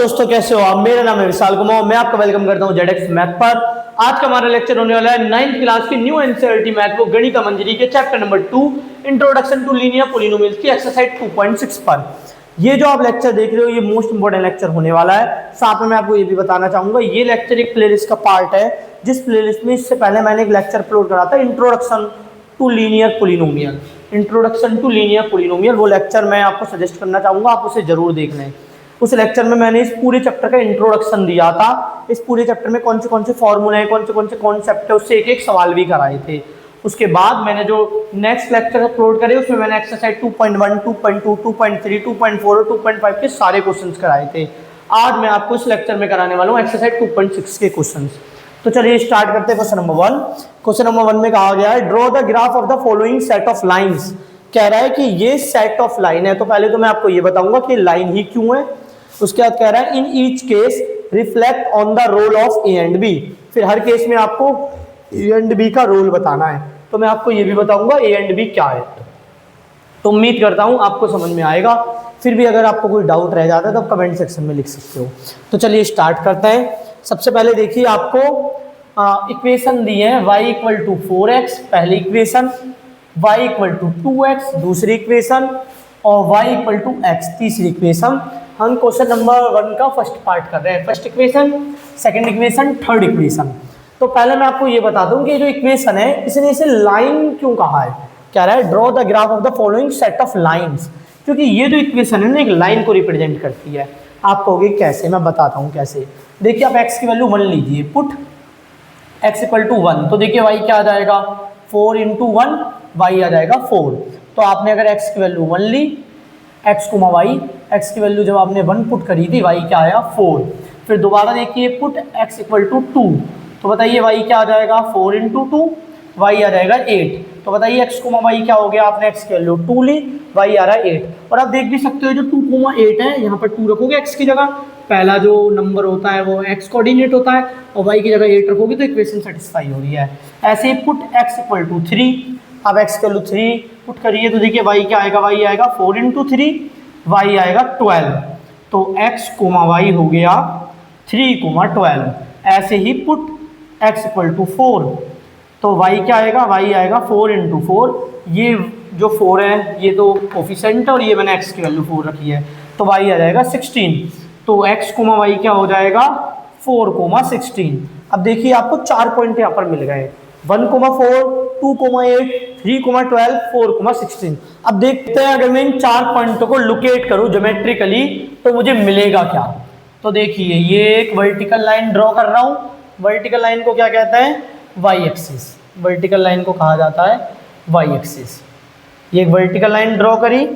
दोस्तों, कैसे हो आप। मेरा नाम है विशाल कुमार, मैं आपका वेलकम करता हूं जेडेक्स मैथ पर। आज का हमारा लेक्चर होने वाला है 9th क्लास की new NCERT math book Ganit Manjari के chapter number 2 introduction to linear polynomials की एक्सरसाइज 2.6 पर। ये जो आप लेक्चर देख रहे हो ये मोस्ट इंपोर्टेंट लेक्चर होने वाला है। साथ में मैं आपको ये भी बताना चाहूंगा, ये लेक्चर एक प्लेलिस्ट का पार्ट है, जिस प्लेलिस्ट में इससे पहले मैंने एक लेक्चर अपलोड करा था, introduction to linear polynomial. Introduction to linear polynomial वो लेक्चर मैं आपको सजेस्ट करना चाहूंगा, आप उसे जरूर देख लें। उस लेक्चर में मैंने इस पूरे चैप्टर का इंट्रोडक्शन दिया था। इस पूरे चैप्टर में कौन से फॉर्मूले हैं, कौन से कॉन्सेप्ट है, उससे एक एक सवाल भी कराए थे। उसके बाद मैंने जो नेक्स्ट लेक्चर अपलोड करे उसमें मैंने एक्सरसाइज 2.1, 2.2, 2.3, 2.4 और 2.5 के सारे क्वेश्चंस कराए थे। आज मैं आपको इस लेक्चर में कराने वाला हूँ एक्सरसाइज 2.6 के क्वेश्चंस। तो चलिए स्टार्ट करते हैं क्वेश्चन नंबर 1। क्वेश्चन नंबर 1 में कहा गया है draw the graph of the following set of lines. कह रहा है कि ये सेट ऑफ लाइन है। तो पहले तो मैं आपको ये बताऊंगा कि लाइन ही क्यों है। उसके बाद कह रहा है in each case reflect on the role of A and B. फिर हर केस में आपको ए एंड बी का रोल बताना है। तो मैं आपको ये भी बताऊंगा ए एंड बी क्या है। तो उम्मीद करता हूं आपको समझ में आएगा। फिर भी अगर आपको कोई डाउट रह जाता है तो आप कमेंट सेक्शन में लिख सकते हो। तो चलिए स्टार्ट करते हैं। सबसे पहले देखिए, आपको इक्वेशन दी है y इक्वल टू 4x पहली equation, y equal to 2x दूसरी इक्वेशन और y इक्वल टू x तीसरी इक्वेशन। हम क्वेश्चन नंबर 1 का फर्स्ट पार्ट कर रहे हैं। First equation, second equation, third equation. तो पहले मैं आपको ये बता दूं कि जो इक्वेशन है इसने इसे लाइन क्यों कहा है। क्या रहा है draw the graph of the following set of lines, क्योंकि ये जो इक्वेशन है ना एक लाइन को रिप्रेजेंट करती है। आप कहोगे कैसे, मैं बताता हूँ कैसे। देखिए आप x की वैल्यू 1 लीजिए, पुट x इक्वल टू 1। तो देखिए y क्या आ जाएगा, 4 इंटू 1, y आ जाएगा 4। तो आपने अगर x की वैल्यू 1 ली, x कुमा y, x की वैल्यू जब आपने 1 पुट करी थी, y क्या आया 4। फिर दोबारा देखिए पुट x इक्वल टू 2। तो बताइए y क्या आ जाएगा, 4 इंटू 2, y आ जाएगा 8। तो बताइए x कुमा y क्या हो गया, आपने x की वैल्यू 2 ली, y आ रहा है 8। और आप देख भी सकते हो जो 2 कुमा 8 है, यहाँ पर 2 रखोगे x की जगह, पहला जो नंबर होता है वो x कोऑर्डिनेट होता है, और y की जगह 8 रखोगे तो इक्वेशन सेटिस्फाई हो रही है। ऐसे ही पुट x इक्वल टू 3। अब x की वैल्यू 3 पुट करिए तो देखिए y क्या आएगा, y आएगा 4 इंटू 3, y आएगा 12। तो x कोमा y हो गया 3 कोमा 12। ऐसे ही पुट x इक्वल टू 4। तो y क्या आएगा, y आएगा 4 इंटू 4। ये जो 4 है ये तो कोफिशिएंट है और ये मैंने x की वैल्यू 4 रखी है, तो y आ जाएगा 16। तो x कोमा y क्या हो जाएगा, 4 कोमा 16। अब देखिए आपको 4 पॉइंट यहाँ पर मिल गए, 1 कोमा 4, 2 कोमा 8, 3 कोमा 12, 4 कोमा 16। अब देखते हैं अगर मैं इन 4 पॉइंटों को लोकेट करूं ज्योमेट्रिकली तो मुझे मिलेगा क्या। तो देखिए ये एक वर्टिकल लाइन ड्रॉ कर रहा हूं। वर्टिकल लाइन को क्या कहते हैं, वाई एक्सिस। वर्टिकल लाइन को कहा जाता है वाई एक्सिस। ये एक वर्टिकल लाइन ड्रॉ करी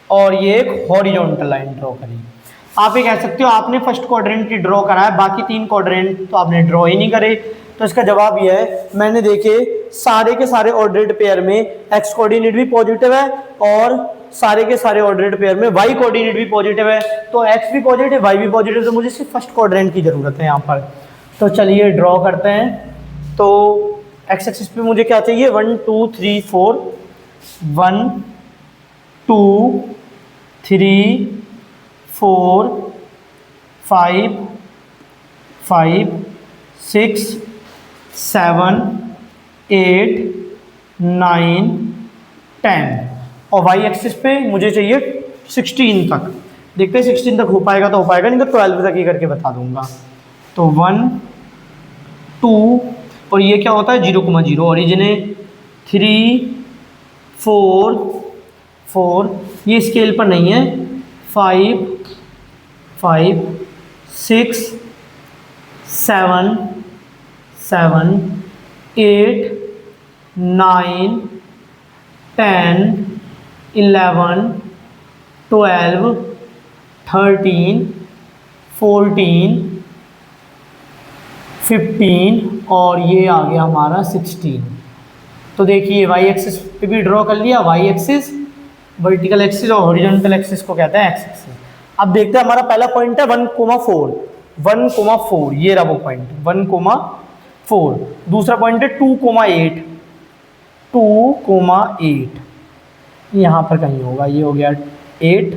और ये एक हॉरिजॉन्टल लाइन ड्रॉ करी। आप ये कह सकते हो आपने फर्स्ट क्वाड्रेंट ही ड्रॉ करा है, बाकी 3 क्वाड्रेंट तो आपने ड्रॉ ही नहीं करे। तो इसका जवाब ये है, मैंने देखे सारे के सारे ऑर्डर्ड पेयर में x कोऑर्डिनेट भी पॉजिटिव है और सारे के सारे ऑर्डर्ड पेयर में y कोऑर्डिनेट भी पॉजिटिव है। तो x भी पॉजिटिव, y भी पॉजिटिव, तो मुझे सिर्फ फर्स्ट क्वाड्रेंट की जरूरत है यहाँ पर। तो चलिए ड्रॉ करते हैं। तो x एक्सिस पे मुझे क्या चाहिए, 1 2 3 4, 1 2 3 4 5 5 6 7 8 9 10। और y एक्सिस पे मुझे चाहिए 16 तक। देखते हैं 16 तक हो पाएगा तो हो पाएगा, नहीं तो 12 तक ही करके बता दूंगा। तो 1 2 और ये क्या होता है 0,0, ओरिजिन है 3 4 4, ये स्केल पर नहीं है, 5 5 6 7 7 8 9 10 11 12 13 14 15 और ये आ गया हमारा 16। तो देखिए y एक्सिस पे भी ड्रॉ कर लिया, y एक्सिस, वर्टिकल एक्सिस और हॉरिजॉन्टल एक्सिस को कहते हैं x एक्सिस। अब देखते हैं हमारा पहला पॉइंट है 1,4, 1,4, ये रहा वो पॉइंट 1,4। दूसरा पॉइंट है 2,8, 2,8 यहाँ पर कहीं होगा, ये हो गया 8,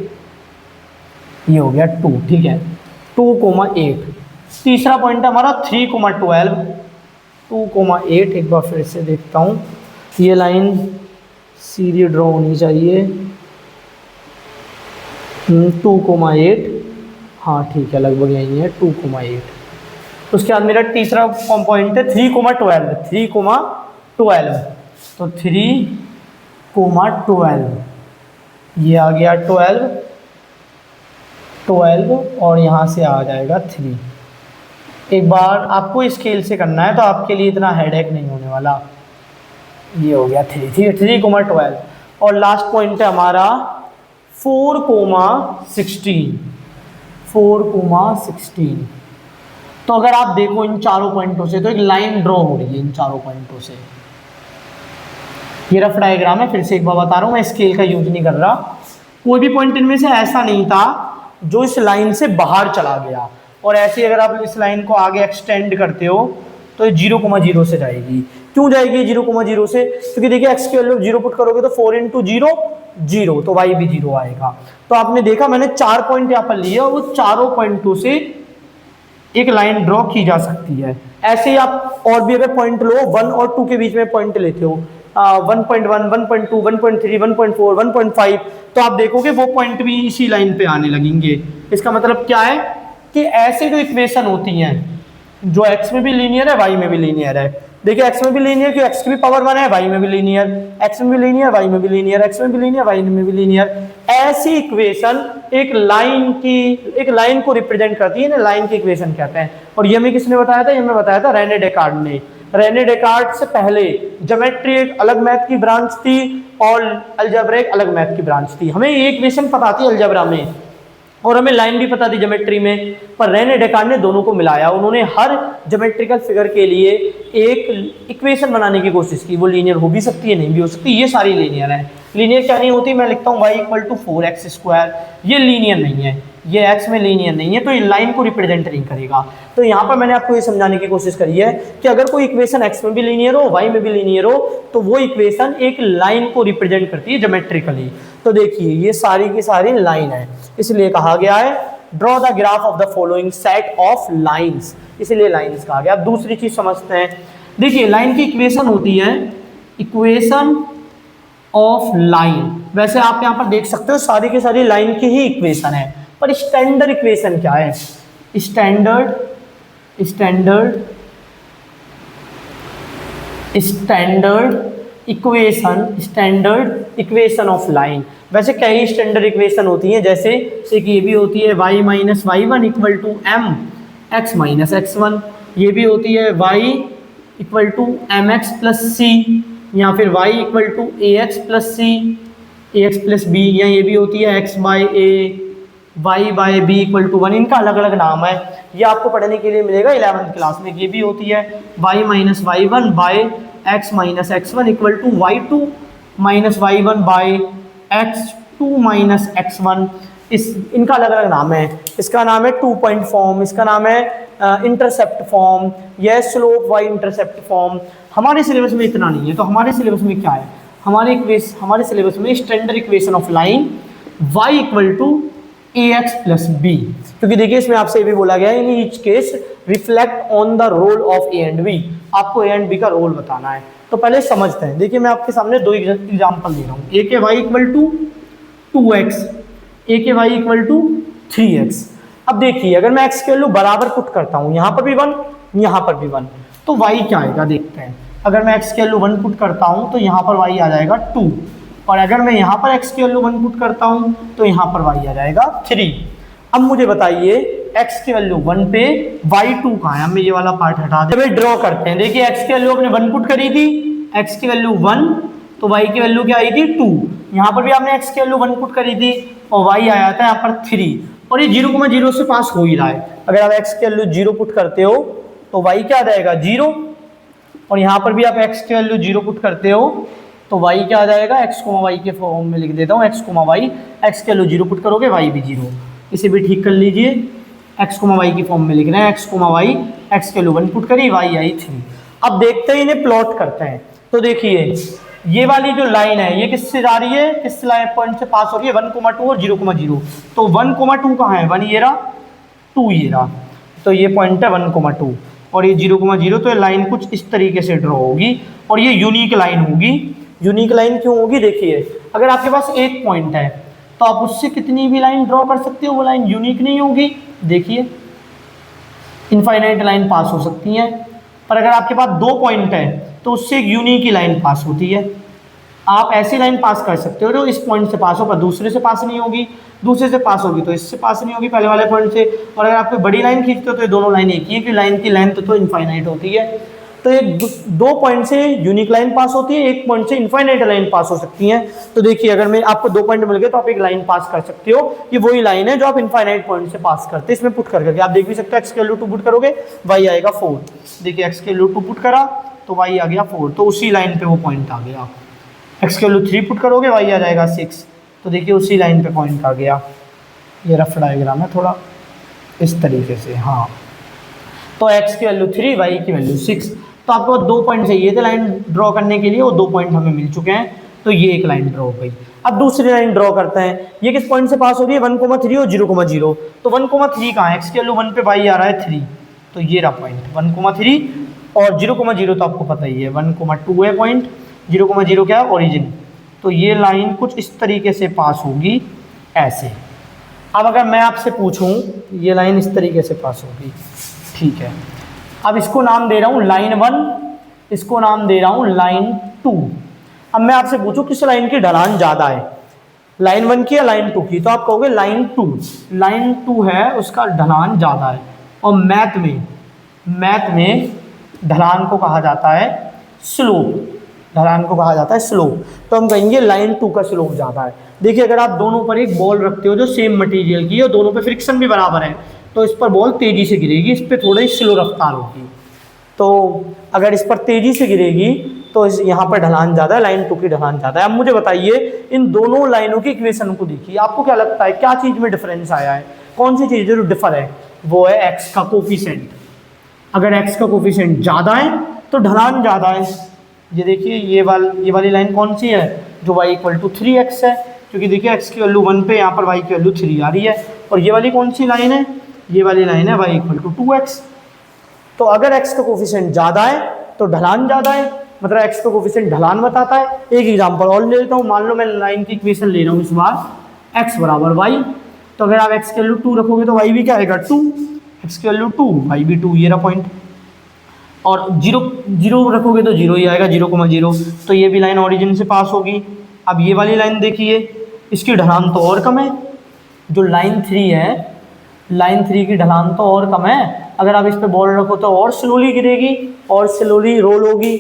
ये हो गया 2, ठीक है। 2,8। तीसरा पॉइंट है हमारा 3,12, 2,8। एक बार फिर से देखता हूँ, ये लाइन सीधी ड्रॉ होनी चाहिए। 2,8, हाँ ठीक है, लगभग यही है 2,8। उसके बाद मेरा तीसरा पॉइंट है 3,12, 3,12। तो 3,12 ये आ गया 12 और यहाँ से आ जाएगा 3। एक बार आपको स्केल से करना है तो आपके लिए इतना हेडेक नहीं होने वाला। ये हो गया 3, ठीक है, 3,12। और लास्ट पॉइंट है हमारा 4,16, 4,16। तो अगर आप देखो इन चारों पॉइंटों से, तो एक लाइन ड्रॉ हो रही है इन चारों पॉइंटों से। ये रफ डायग्राम है, फिर से एक बार बता रहा हूँ, मैं स्केल का यूज नहीं कर रहा। कोई भी पॉइंट इनमें से ऐसा नहीं था जो इस लाइन से बाहर चला गया। और ऐसे अगर आप इस लाइन को आगे एक्सटेंड करते हो तो ये 0,0 से जाएगी। क्यों जाएगी 0,0 से? क्योंकि देखिए एक्स की वैल्यू 0 पुट करोगे तो 4 × 0 0, तो वाई भी 0 आएगा। तो आपने देखा मैंने 4 पॉइंट यहाँ पर लिए और वो चारों पॉइंटों से एक लाइन ड्रॉ की जा सकती है। ऐसे ही आप और भी अगर पॉइंट लो, 1 और 2 के बीच में पॉइंट लेते हो, 1.1, 1.2, 1.3, 1.4, 1.5, तो आप देखोगे वो पॉइंट भी इसी लाइन पे आने लगेंगे। इसका मतलब क्या है कि ऐसे जो इक्वेशन होती हैं जो x में भी लीनियर है y में भी लीनियर है। देखिए x में भी लीनियर क्यों, x की भी पावर 1 है, y में भी लीनियर, x में भी लीनियर, y में भी लीनियर, x में भी लीनियर, y में भी लीनियर। ऐसी इक्वेशन एक लाइन को रिप्रेजेंट करती है ना, लाइन की इक्वेशन कहते हैं। और ये हमें किसने बताया था? ये हमें बताया था रेने डेकार्ट ने। रेने डेकार्ट से पहले ज्योमेट्री एक अलग मैथ की ब्रांच थी और अलजेब्रा एक अलग मैथ की ब्रांच थी। हमें ये इक्वेशन पता थी अलजेब्रा में और हमें लाइन भी पता थी ज्योमेट्री में, पर रेने डेकार्ट ने दोनों को मिलाया। उन्होंने हर ज्योमेट्रिकल फिगर के लिए एक इक्वेशन बनाने की कोशिश की। वो लीनियर हो भी सकती है, नहीं भी हो सकती, ये सारी लीनियर है। लीनियर क्या नहीं होती? मैं लिखता हूँ y = 4x², ये लीनियर नहीं है, ये x में लीनियर नहीं है, तो ये लाइन को रिप्रेजेंट नहीं करेगा। तो यहाँ पर मैंने आपको ये समझाने की कोशिश करी है कि अगर कोई इक्वेशन x में भी लीनियर हो, y में भी लीनियर हो, तो वो इक्वेशन एक लाइन को रिप्रेजेंट करती है ज्योमेट्रिकली। तो देखिए ये सारी की सारी लाइन है, इसलिए कहा गया है draw the graph of the following set of lines, इसलिए लाइंस कहा गया। अब दूसरी चीज समझते हैं। देखिए लाइन की इक्वेशन होती है इक्वेशन ऑफ लाइन। वैसे आप यहाँ पर देख सकते हो सारी की सारी लाइन की ही इक्वेशन है, पर स्टैंडर्ड इक्वेशन क्या है? Standard equation of line. वैसे कई स्टैंडर्ड इक्वेशन होती हैं, जैसे कि ये भी होती है y - y1 = mx - x1, ये भी होती है y = mx + c, या फिर y = ax + c, ax + b, या ये भी होती है x/a, y/b = 1। इनका अलग अलग नाम है, ये आपको पढ़ने के लिए मिलेगा 11th क्लास में। ये भी होती है y - y1 x - x1 = y2 - y1 x2 - x1। इनका अलग अलग नाम है। इसका नाम है 2 पॉइंट फॉर्म, इसका नाम है इंटरसेप्ट फॉर्म, यह स्लोप y इंटरसेप्ट फॉर्म। हमारे सिलेबस में इतना नहीं है, तो हमारे सिलेबस में क्या है? हमारे सिलेबस में standard equation of line y = ax + b, क्योंकि देखिए इसमें आपसे ये भी बोला गया है in each case reflect on the role of a and b, आपको a एंड b का रोल बताना है। तो पहले समझते हैं। देखिए मैं आपके सामने 2 एग्जांपल दे रहा हूँ। a के y = 2x, a के y = 3x। अब देखिए अगर मैं x की वैल्यू बराबर पुट करता हूँ, यहाँ पर भी 1, यहाँ पर भी 1, तो y क्या आएगा देखते हैं। अगर मैं x की वैल्यू 1 पुट करता हूँ तो यहाँ पर y आ जाएगा 2, और अगर मैं यहाँ पर x की वैल्यू 1 पुट करता हूँ तो यहाँ पर y आ जाएगा 3। अब मुझे बताइए x की वैल्यू 1 पे y2 कहाँ है? हमें ये वाला पार्ट हटा दें, ड्रॉ करते हैं। देखिए x की वैल्यू आपने 1 पुट करी थी, x की वैल्यू 1, तो y की वैल्यू क्या आई थी 2। यहाँ पर भी आपने x की वैल्यू 1 पुट करी थी और y आया था यहाँ पर 3, और ये 0,0 से पास हो ही रहा है। अगर आप x की वैल्यू 0 पुट करते हो तो y क्या आ जाएगा 0, और यहाँ पर भी आप x की वैल्यू 0 पुट करते हो तो y क्या आ जाएगा, x, y के फॉर्म में लिख देता हूँ, x, y, x की वैल्यू 0 पुट करोगे y भी 0। इसे भी ठीक कर लीजिए, x, y की फॉर्म में लिख रहे हैं, x, y, x की वैल्यू 1 पुट करी, y आई 3। अब देखते हैं इन्हें प्लॉट करते हैं। तो देखिए ये वाली जो लाइन है ये किससे जा रही है, किस लाइन पॉइंट से पास हो रही है? 1,2 और 0,0। तो 1,2 कहाँ है? 1 ये रहा, 2 ये रहा, तो ये पॉइंट है 1,2 और ये 0,0, तो ये लाइन कुछ इस तरीके से ड्रॉ होगी और ये यूनिक लाइन होगी। यूनिक लाइन क्यों होगी? देखिए, अगर आपके पास एक पॉइंट है तो आप उससे कितनी भी लाइन ड्रॉ कर सकते हो, वो लाइन यूनिक नहीं होगी। देखिए, इनफाइनाइट लाइन पास हो सकती है, पर अगर आपके पास 2 पॉइंट है तो उससे एक यूनिक ही लाइन पास होती है। आप ऐसी लाइन पास कर सकते हो जो इस पॉइंट से पास हो पर दूसरे से पास नहीं होगी, दूसरे से पास होगी तो इससे पास नहीं होगी पहले वाले पॉइंट से। और अगर आप कोई बड़ी लाइन खींचते हो तो ये दोनों लाइन एक ही है कि लाइन की लेंथ तो इनफाइनाइट होती है। तो ये 2 पॉइंट से यूनिक लाइन पास होती है, एक पॉइंट से इनफाइनाइट लाइन पास हो सकती है। तो देखिए, अगर मैं आपको 2 पॉइंट मिल गए तो आप एक लाइन पास कर सकते हो, ये वही लाइन है जो आप इनफाइनाइट पॉइंट से पास करते हैं। इसमें पुट करके आप देख भी सकते हो, एक्स के वैल्यू 2 पुट करोगे y आएगा 4। देखिए, एक्स के वैल्यू 2 पुट करा तो y आ गया 4, तो उसी लाइन पे वो पॉइंट आ गया। एक्स के वैल्यू 3 पुट करोगे y आ जाएगा 6, तो देखिए उसी लाइन पे पॉइंट आ गया। ये रफ डायग्राम है थोड़ा इस तरीके से। हाँ, तो x की वैल्यू 3, y की वैल्यू 6। तो आपको 2 पॉइंट चाहिए थे लाइन ड्रॉ करने के लिए, वो 2 पॉइंट हमें मिल चुके हैं, तो ये एक लाइन ड्रॉ हो गई। अब दूसरी लाइन ड्रॉ करते हैं। ये किस पॉइंट से पास हो रही है? 1,3 और 0,0। तो 1,3 कहाँ है? एक्स की वैल्यू 1 पे y आ रहा है 3, तो ये रहा पॉइंट 1,3 और 0,0 तो आपको पता ही है 1,2 है पॉइंट, 0,0 क्या है? ओरिजिन। तो ये लाइन कुछ इस तरीके से पास होगी ऐसे। अब अगर मैं आपसे पूछूं, ये लाइन इस तरीके से पास होगी, ठीक है। अब इसको नाम दे रहा हूं लाइन 1, इसको नाम दे रहा हूं लाइन 2। अब मैं आपसे पूछूं किस लाइन की ढलान ज़्यादा है, लाइन 1 की या लाइन 2 की? तो आप कहोगे लाइन 2। लाइन 2 है उसका ढलान ज़्यादा है, और मैथ में ढलान को कहा जाता है स्लोप। ढलान को कहा जाता है स्लोप, तो हम कहेंगे लाइन 2 का स्लोप ज़्यादा है। देखिए, अगर आप दोनों पर एक बॉल रखते हो जो सेम मटेरियल की है और दोनों पे फ्रिक्शन भी बराबर है, तो इस पर बॉल तेज़ी से गिरेगी, इस पर थोड़ी स्लो रफ्तार होगी। तो अगर इस पर तेज़ी से गिरेगी तो इस यहाँ पर ढलान ज़्यादा है, लाइन 2 की ढलान ज़्यादा है। अब मुझे बताइए, इन दोनों लाइनों की इक्वेशन को देखिए, आपको क्या लगता है क्या चीज़ में डिफरेंस आया है? कौन सी चीज़ जो डिफर है? वो है एक्स का कोफिशिएंट। अगर एक्स का कोफिशिएंट ज़्यादा है तो ढलान ज़्यादा है। ये देखिए, ये वाली लाइन कौन सी है? जो y = 3x है, क्योंकि देखिए x की वैल्यू 1 पे, यहाँ पर y की वैल्यू 3 आ रही है। और ये वाली कौन सी लाइन है? ये वाली लाइन है y = 2x। तो अगर x का कोफिशिएंट ज़्यादा है तो ढलान ज़्यादा है, मतलब x का कोफिशिएंट ढलान बताता है। एक एग्जाम्पल और ले लेता हूँ। मान लो मैं लाइन की इक्वेशन ले रहा हूँ इस बार, x = y। तो अगर आप x की वैल्यू 2 रखोगे तो y भी क्या आएगा? 2। x की वैल्यू 2, y भी 2, ये रहा पॉइंट। और 0 रखोगे तो 0 ही आएगा, 0,0। तो ये भी लाइन ओरिजिन से पास होगी। अब ये वाली लाइन देखिए, इसकी ढलान तो और कम है। जो लाइन 3 है, लाइन 3 की ढलान तो और कम है। अगर आप इस पे बॉल रखो तो और स्लोली गिरेगी और स्लोली रोल होगी।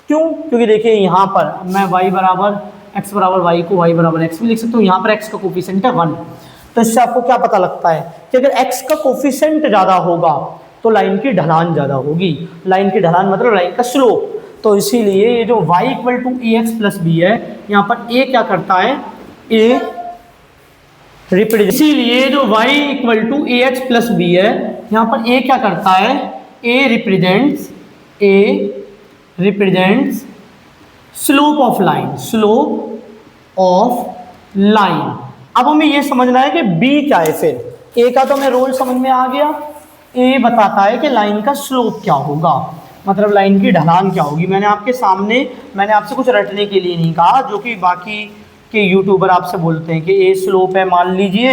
क्यों? क्योंकि देखिए, यहाँ पर मैं x = y को y = x भी लिख सकता हूँ। यहाँ पर x का कोफिशिएंट है 1। तो इससे आपको क्या पता लगता है कि अगर x का कोफिशिएंट ज़्यादा होगा तो लाइन की ढलान ज़्यादा होगी। लाइन की ढलान मतलब लाइन का स्लोप। तो इसीलिए ये जो y = ax + b है, यहाँ पर a क्या करता है? a represent. इसीलिए जो y = ax + b है, यहाँ पर a क्या करता है? a represents slope of line, slope of line. अब हमें ये समझना है कि b क्या है। फिर a का तो हमें रोल समझ में आ गया। a बताता है कि लाइन का स्लोप क्या होगा, मतलब लाइन की ढलान क्या होगी। मैंने आपसे कुछ रटने के लिए नहीं कहा, जो कि बाकी के यूट्यूबर आपसे बोलते हैं कि ए स्लोप है, मान लीजिए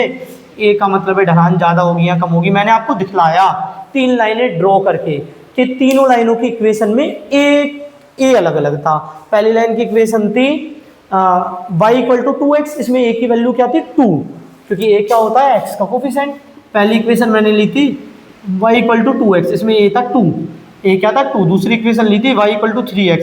ए का मतलब है ढलान ज़्यादा होगी या कम होगी। मैंने आपको दिखलाया 3 लाइनें ड्रॉ करके कि तीनों लाइनों की इक्वेशन में ए अलग अलग था। पहली लाइन की इक्वेशन थी y = 2x, इसमें a की वैल्यू क्या थी? 2, क्योंकि a क्या होता है? x का कोफिशिएंट। पहली इक्वेशन मैंने ली थी y = 2x, इसमें a था 2, a क्या था? 2। दूसरी इक्वेशन ली थी y = 3x,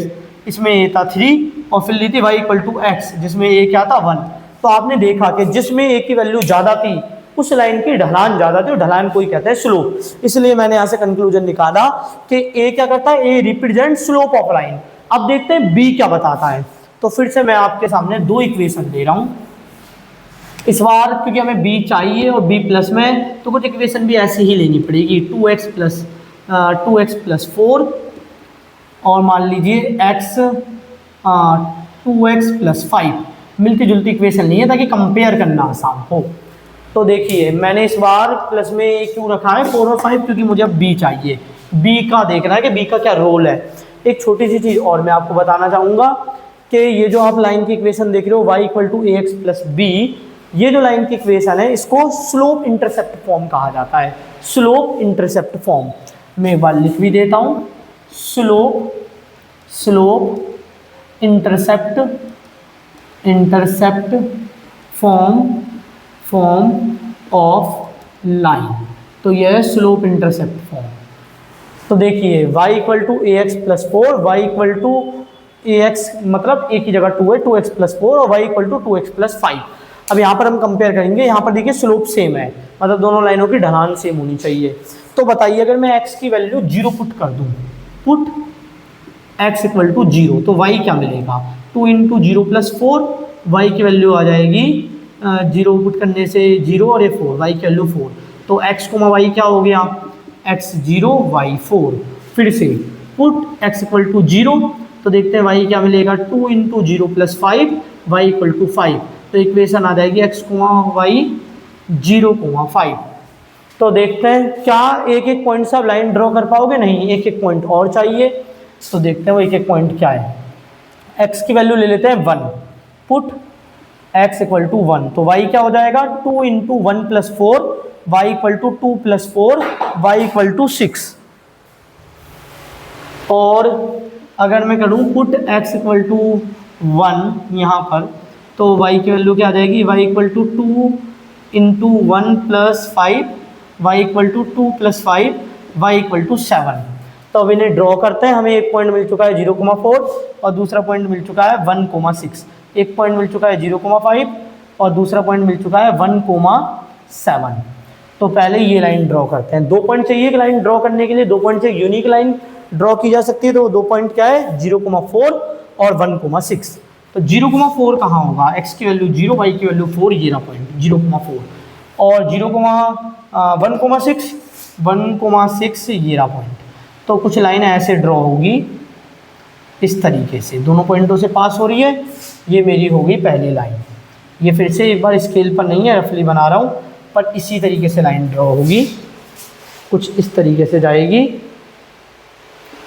इसमें a था 3, और फिर ली थी y = x, जिसमें a क्या था? 1। तो आपने देखा कि जिसमें a की वैल्यू ज़्यादा थी उस लाइन की ढलान ज़्यादा थी, और ढलान को ही कहते हैं स्लोप। इसलिए मैंने यहाँ से कंक्लूजन निकाला कि a क्या करता है? a represent slope of line. अब देखते हैं b क्या बताता है। तो फिर से मैं आपके सामने 2 इक्वेशन दे रहा हूँ इस बार, क्योंकि हमें b चाहिए और b प्लस में, तो कुछ इक्वेशन भी ऐसे ही लेनी पड़ेगी। 2x + 4, और मान लीजिए x 2x + 5। मिलती जुलती इक्वेशन नहीं है ताकि कंपेयर करना आसान हो। तो देखिए मैंने इस बार प्लस में क्यों रखा है 4 और 5, क्योंकि मुझे अब बी चाहिए, बी का देखना है कि बी का क्या रोल है। एक छोटी सी चीज़ और मैं आपको बताना चाहूँगा कि ये जो आप लाइन की इक्वेशन देख रहे हो y equal to a x plus b, ये जो लाइन की इक्वेशन है इसको स्लोप इंटरसेप्ट फॉर्म कहा जाता है। स्लोप इंटरसेप्ट फॉर्म मैं एक बार लिख भी देता हूँ, slope intercept form of line. तो यह है स्लोप इंटरसेप्ट फॉर्म। तो देखिए y equal to a x plus 4, y equal to a x मतलब ए की जगह 2 है, 2x प्लस 4 और y equal to 2x plus 5। अब यहाँ पर हम कंपेयर करेंगे, यहाँ पर देखिए स्लोप सेम है, मतलब दोनों लाइनों की ढलान सेम होनी चाहिए। तो बताइए अगर मैं x की वैल्यू 0 पुट कर दूँ, पुट x इक्वल टू 0, तो y क्या मिलेगा 2 इंटू 0 प्लस 4, y की वैल्यू आ जाएगी 0 पुट करने से 0 और ये 4, y की वैल्यू 4। तो x कोमा y क्या हो गया x 0 y 4। फिर से पुट x इक्वल टू 0, तो देखते हैं y क्या मिलेगा 2 into 0 plus 5, y equal to 5। तो इक्वेशन आ जाएगी x कोमा y 0 कोमा 5। तो देखते हैं क्या एक एक पॉइंट से आप लाइन ड्रॉ कर पाओगे, नहीं एक एक पॉइंट और चाहिए। तो देखते हैं वो एक एक पॉइंट क्या है। x की वैल्यू ले लेते हैं 1, पुट x इक्वल टू 1, तो y क्या हो जाएगा 2 into 1 plus 4, y equal to 2 plus 4, y equal to 6। और अगर मैं करूँ पुट x इक्वल टू 1 यहाँ पर, तो y की वैल्यू क्या आ जाएगी y equal to 2 into 1 plus 5, y equal to 2 plus 5, y equal to 7। तो अब इन्हें ड्रॉ करते हैं। हमें एक पॉइंट मिल चुका है 0,4 और दूसरा पॉइंट मिल चुका है 1,6। एक पॉइंट मिल चुका है 0,5 और दूसरा पॉइंट मिल चुका है 1,7। तो पहले ये लाइन ड्रॉ करते हैं। 2 पॉइंट चाहिए एक लाइन ड्रॉ करने के लिए, 2 पॉइंट से यूनिक लाइन ड्रॉ की जा सकती है। तो 2 पॉइंट क्या है 0,4 और 1,6। तो 0,4 कहाँ होगा, x की वैल्यू 0, y की वैल्यू 4, ये रहा पॉइंट 0,4 और 1,6 ये रहा पॉइंट। तो कुछ लाइन ऐसे ड्रॉ होगी इस तरीके से, दोनों पॉइंटों से पास हो रही है। ये मेरी होगी पहली लाइन। ये फिर से एक बार स्केल पर नहीं है, रफली बना रहा हूँ, पर इसी तरीके से लाइन ड्रॉ होगी, कुछ इस तरीके से जाएगी।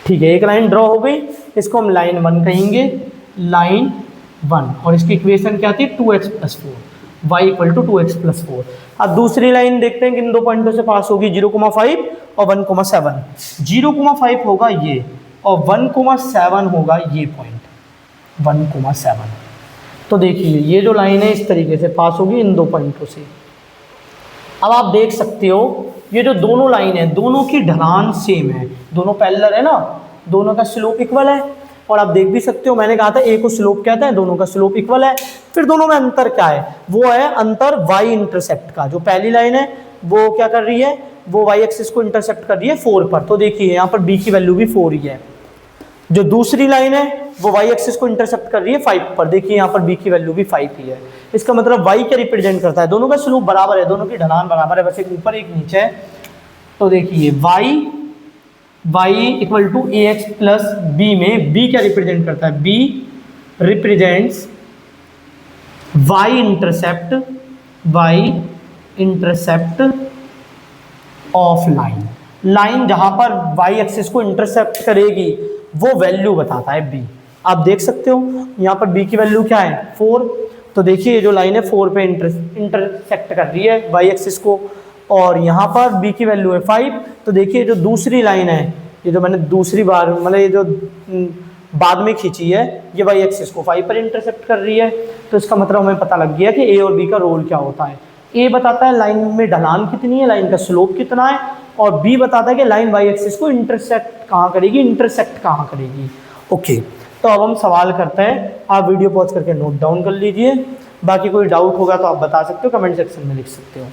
ठीक है, एक लाइन ड्रॉ हो गई, इसको हम लाइन 1 कहेंगे, लाइन 1। और इसकी इक्वेशन क्या थी 2x plus 4, y equal to 2x plus 4। अब दूसरी लाइन देखते हैं किन 2 पॉइंटों से पास होगी, 0,5 और 1,7। 0,5 होगा ये और 1,7 होगा ये पॉइंट 1,7। तो देखिए ये जो लाइन है इस तरीके से पास होगी इन 2 पॉइंटों से। अब आप देख सकते हो ये जो दोनों लाइन है दोनों की ढलान सेम है, दोनों पैरेलल है ना, दोनों का स्लोप इक्वल है। और आप देख भी सकते हो मैंने कहा था ए को स्लोप कहते हैं, दोनों का स्लोप इक्वल है। फिर दोनों में अंतर क्या है, वो है अंतर y इंटरसेप्ट का। जो पहली लाइन है वो क्या कर रही है, वो y एक्सिस को इंटरसेप्ट कर रही है 4 पर। तो देखिए यहाँ पर b की वैल्यू भी 4 ही है। जो दूसरी लाइन है वो y एक्सिस को इंटरसेप्ट कर रही है 5 पर। देखिए यहाँ पर b की वैल्यू भी 5 ही है। इसका मतलब y क्या रिप्रेजेंट करता है, दोनों का स्लोप बराबर है, दोनों की ढलान बराबर है, बस एक ऊपर एक नीचे है। तो देखिए y equal to a x plus b में b क्या रिप्रेजेंट करता है, b represents y intercept of line. Line जहां पर y एक्सिस को इंटरसेप्ट करेगी वो वैल्यू बताता है b। आप देख सकते हो यहाँ पर b की वैल्यू क्या है 4। तो देखिए ये जो लाइन है 4 पे इंटरसेक्ट कर रही है y एक्सिस को, और यहाँ पर b की वैल्यू है 5। तो देखिए जो दूसरी लाइन है, ये जो मैंने दूसरी बार मतलब ये जो बाद में खींची है, ये y एक्सिस को 5 पर इंटरसेप्ट कर रही है। तो इसका मतलब हमें पता लग गया कि a और b का रोल क्या होता है। a बताता है लाइन में ढलान कितनी है, लाइन का स्लोप कितना है, और b बताता है कि लाइन y एक्सिस को इंटरसेक्ट कहाँ करेगी। ओके, तो अब हम सवाल करते हैं। आप वीडियो पॉज करके नोट डाउन कर लीजिए, बाकी कोई डाउट होगा तो आप बता सकते हो, कमेंट सेक्शन में लिख सकते हो।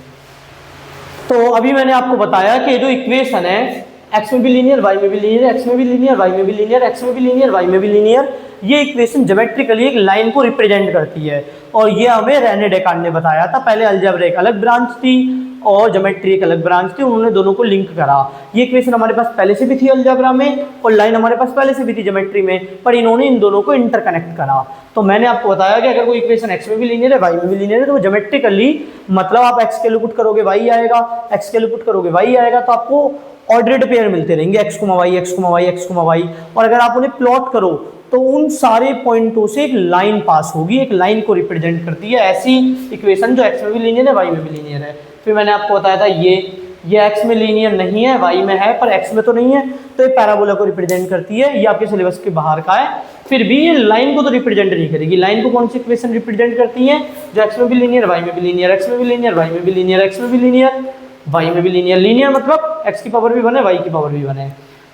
तो अभी मैंने आपको बताया कि जो इक्वेशन है x में भी लीनियर, y में भी लीनियर, x में भी लीनियर, y में भी लीनियर, x में भी लीनियर, y में भी लीनियर, ये इक्वेशन ज्योमेट्रिकली एक लाइन को रिप्रेजेंट करती है। और ये हमें रेने डेकार्ड ने बताया था। पहले अलजेब्रा एक अलग ब्रांच थी और ज्योमेट्री एक अलग ब्रांच थी, उन्होंने दोनों को लिंक करा। ये इक्वेशन हमारे पास पहले से भी थी अलजेब्रा में और लाइन हमारे पास पहले से भी थी ज्योमेट्री में, पर इन्होंने इन दोनों को इंटरकनेक्ट करा। तो मैंने आपको बताया कि अगर कोई इक्वेशन एक्स में भी लीनियर है वाई में भी लीनियर है तो वो ज्योमेट्रिकली मतलब आप एक्स के लिए पुट करोगे वाई आएगा, एक्स के लिए पुट करोगे वाई आएगा, तो आपको ऑर्डर्ड पेयर मिलते रहेंगे एक्स कुमा वाई एक्स कुमा वाई एक्स कुमा वाई। और अगर आप उन्हें प्लॉट करो तो उन सारे पॉइंटों से एक लाइन पास होगी, एक लाइन को रिप्रेजेंट करती है ऐसी इक्वेशन जो एक्स में भी लीनियर है वाई में भी लीनियर है। फिर मैंने आपको बताया था ये एक्स में लीनियर नहीं है, वाई में है पर एक्स में तो नहीं है, तो ये पैराबोला को रिप्रेजेंट करती है। ये आपके सिलेबस के बाहर का है, फिर भी ये लाइन को तो रिप्रेजेंट नहीं करेगी। लाइन को कौन सी इक्वेशन रिप्रेजेंट करती है? जो एक्स में भी लीनियर वाई में भी लीनियर, एक्स में भी लीनियर वाई में भी लीनियर, एक्स में भी लीनियर वाई में भी लीनियर। लीनियर मतलब एक्स की पावर भी बने वाई की पावर भी बने।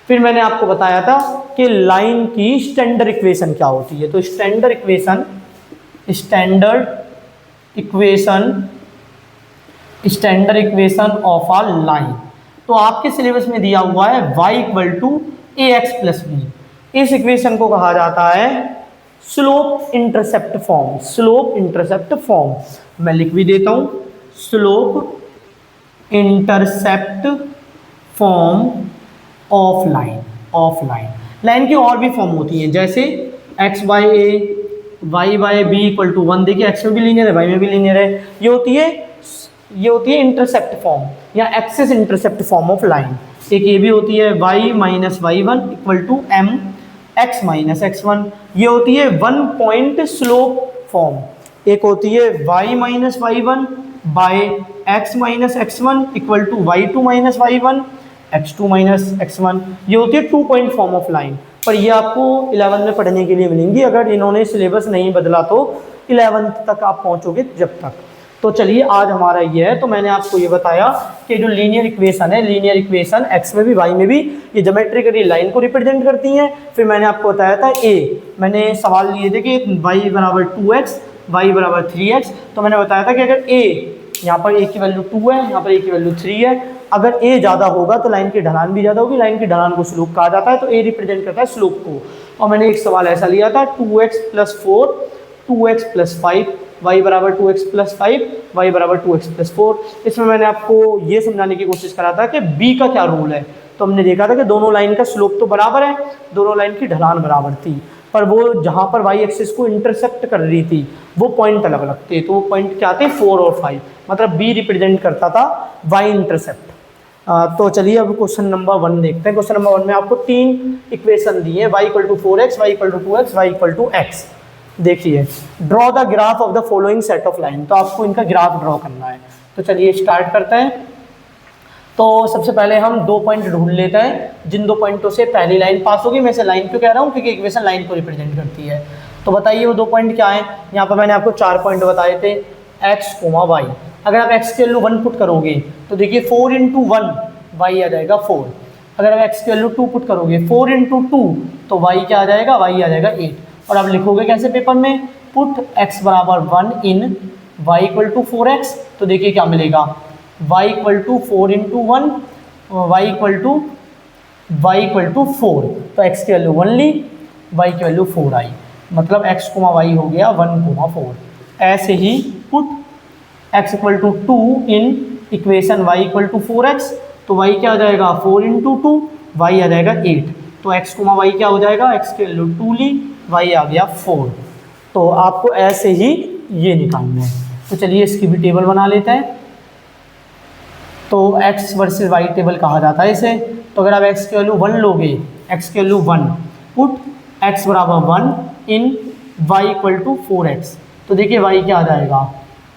फिर मैंने आपको बताया था कि लाइन की स्टैंडर्ड इक्वेशन क्या होती है। तो standard equation of a line, तो आपके सिलेबस में दिया हुआ है y equal to a x plus b. इस इक्वेशन को कहा जाता है slope intercept form. Slope intercept form मैं लिख भी देता हूं, slope intercept form of line. Line की और भी फॉर्म होती हैं, जैसे x by a y by b equal to 1। देखिए एक्स में भी लीनियर है वाई में भी लीनियर है। ये होती है इंटरसेप्ट फॉर्म या axis intercept form of line. एक ये भी होती है y minus y one equal to m x minus x one. ये होती है वन पॉइंट स्लोप फॉर्म। एक होती है y minus y one by x minus x one equal to y two minus y one x two minus x one. ये होती है 2 point form of line, पर ये आपको 11 में पढ़ने के लिए मिलेंगी। अगर इन्होंने सिलेबस नहीं बदला तो 11th तक आप पहुंचोगे जब तक। तो चलिए आज हमारा ये है, तो मैंने आपको ये बताया कि जो लीनियर इक्वेशन है, लीनियर इक्वेशन एक्स में भी वाई में भी ये ज्योमेट्रिकली लाइन को रिप्रेजेंट करती हैं। फिर मैंने आपको बताया था मैंने सवाल लिए थे कि y बराबर 2x y बराबर 3x। तो मैंने बताया था कि अगर यहाँ पर a की वैल्यू 2 है, यहाँ पर a की वैल्यू 3 है, अगर a ज़्यादा होगा तो लाइन की ढलान भी ज़्यादा होगी। लाइन की ढलान को स्लोप कहा जाता है, तो a रिप्रेजेंट करता है स्लोप को। और मैंने एक सवाल ऐसा लिया था 2x plus 4 2x plus 5 y बराबर 2x प्लस 5 y बराबर 2x प्लस 4। इसमें मैंने आपको ये समझाने की कोशिश करा था कि b का क्या रोल है। तो हमने देखा था कि दोनों लाइन का स्लोप तो बराबर है, दोनों लाइन की ढलान बराबर थी, पर वो जहाँ पर y एक्सिस को इंटरसेप्ट कर रही थी वो पॉइंट अलग अलग थे। तो वो पॉइंट क्या थे? 4 और 5, मतलब b रिप्रेजेंट करता था y इंटरसेप्ट। तो चलिए अब क्वेश्चन नंबर 1 देखते हैं। क्वेश्चन नंबर 1 में आपको 3 इक्वेशन दी है, y equal to 4x, y equal to 2x, y equal to x। देखिए draw the graph of the following set of line. तो आपको इनका ग्राफ ड्रॉ करना है। तो चलिए स्टार्ट करते हैं। तो सबसे पहले हम 2 पॉइंट ढूंढ लेते हैं जिन 2 पॉइंटों से पहली लाइन पास होगी। मैं से लाइन क्यों कह रहा हूँ? क्योंकि इक्वेशन लाइन को रिप्रेजेंट करती है। तो बताइए वो 2 पॉइंट क्या है। यहाँ पर मैंने आपको 4 पॉइंट बताए थे, x, y। अगर आप x की वैल्यू 1 पुट करोगे तो देखिए 4 इंटू 1 y आ जाएगा 4। अगर आप x की वैल्यू 2 पुट करोगे 4 इंटू 2 तो y क्या आ जाएगा? y आ जाएगा 8। और आप लिखोगे कैसे पेपर में? पुट x बराबर 1 इन y इक्वल टू 4x। तो देखिए क्या मिलेगा, y equal to 4 into 1 y equal to 4। तो x की वैल्यू 1 ली, y की वैल्यू 4 आई, मतलब x कोमा y हो गया 1 कोमा 4। ऐसे ही put x equal to 2 in equation y equal to 4x। तो y क्या आ जाएगा? 4 इंटू 2 y आ जाएगा 8। तो x कोमा y क्या हो जाएगा? x की वैल्यू 2 ली, y आ गया 4। तो आपको ऐसे ही ये निकालना है। तो चलिए इसकी भी टेबल बना लेते हैं। तो x वर्सेस y टेबल कहा जाता है इसे। तो अगर आप x की वैल्यू 1 लोगे, x की वैल्यू 1 पुट x बराबर 1 इन y इक्वल टू 4x। तो देखिए y क्या आ जाएगा?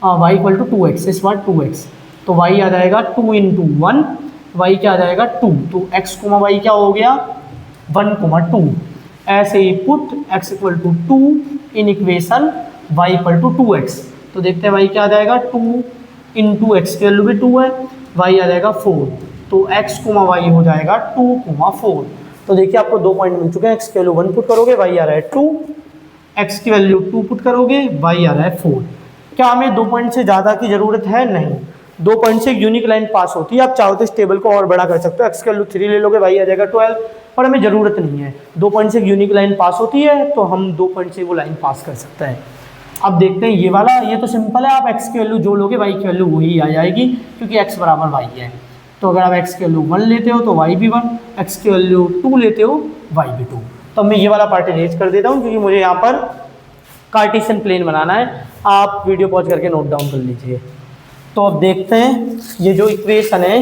y इक्वल टू 2x, इस बार 2x। तो y आ जाएगा 2 इंटू 1, y क्या आ जाएगा 2। तो x कोमा y क्या हो गया? 1 कोमा 2। ऐसे ही put x equal to 2 in equation y equal to 2x। तो देखते हैं y क्या आ जाएगा? 2 इंटू एक्स की वैल्यू भी 2 है, y आ जाएगा 4। तो x कोमा y हो जाएगा 2 कोमा 4। तो देखिए आपको 2 पॉइंट मिल चुके हैं। x की वैल्यू 1 पुट करोगे y आ रहा है 2, x की वैल्यू 2 पुट करोगे y आ रहा है 4। क्या हमें 2 पॉइंट से ज़्यादा की ज़रूरत है? नहीं, 2 पॉइंट से एक यूनिक लाइन पास होती है। आप चाहो तो इस टेबल को और बड़ा कर सकते हो, x की वैल्यू 3 ले लोगे y आ जाएगा 12, पर हमें ज़रूरत नहीं है। 2 पॉइंट से एक यूनिक लाइन पास होती है तो हम 2 पॉइंट से वो लाइन पास कर सकते हैं। अब देखते हैं ये वाला, ये तो सिंपल है, आप x की वैल्यू जो लोगे y की वैल्यू वही आ जाएगी क्योंकि x बराबर y है। तो अगर आप x की वैल्यू 1 लेते हो तो y भी 1, x की वैल्यू 2 लेते हो y भी 2। तो मैं ये वाला पार्ट इरेज कर देता हूँ क्योंकि मुझे यहाँ पर कार्टेशियन प्लेन बनाना है। आप वीडियो पॉज करके नोट डाउन कर लीजिए। तो अब देखते हैं ये जो इक्वेशन है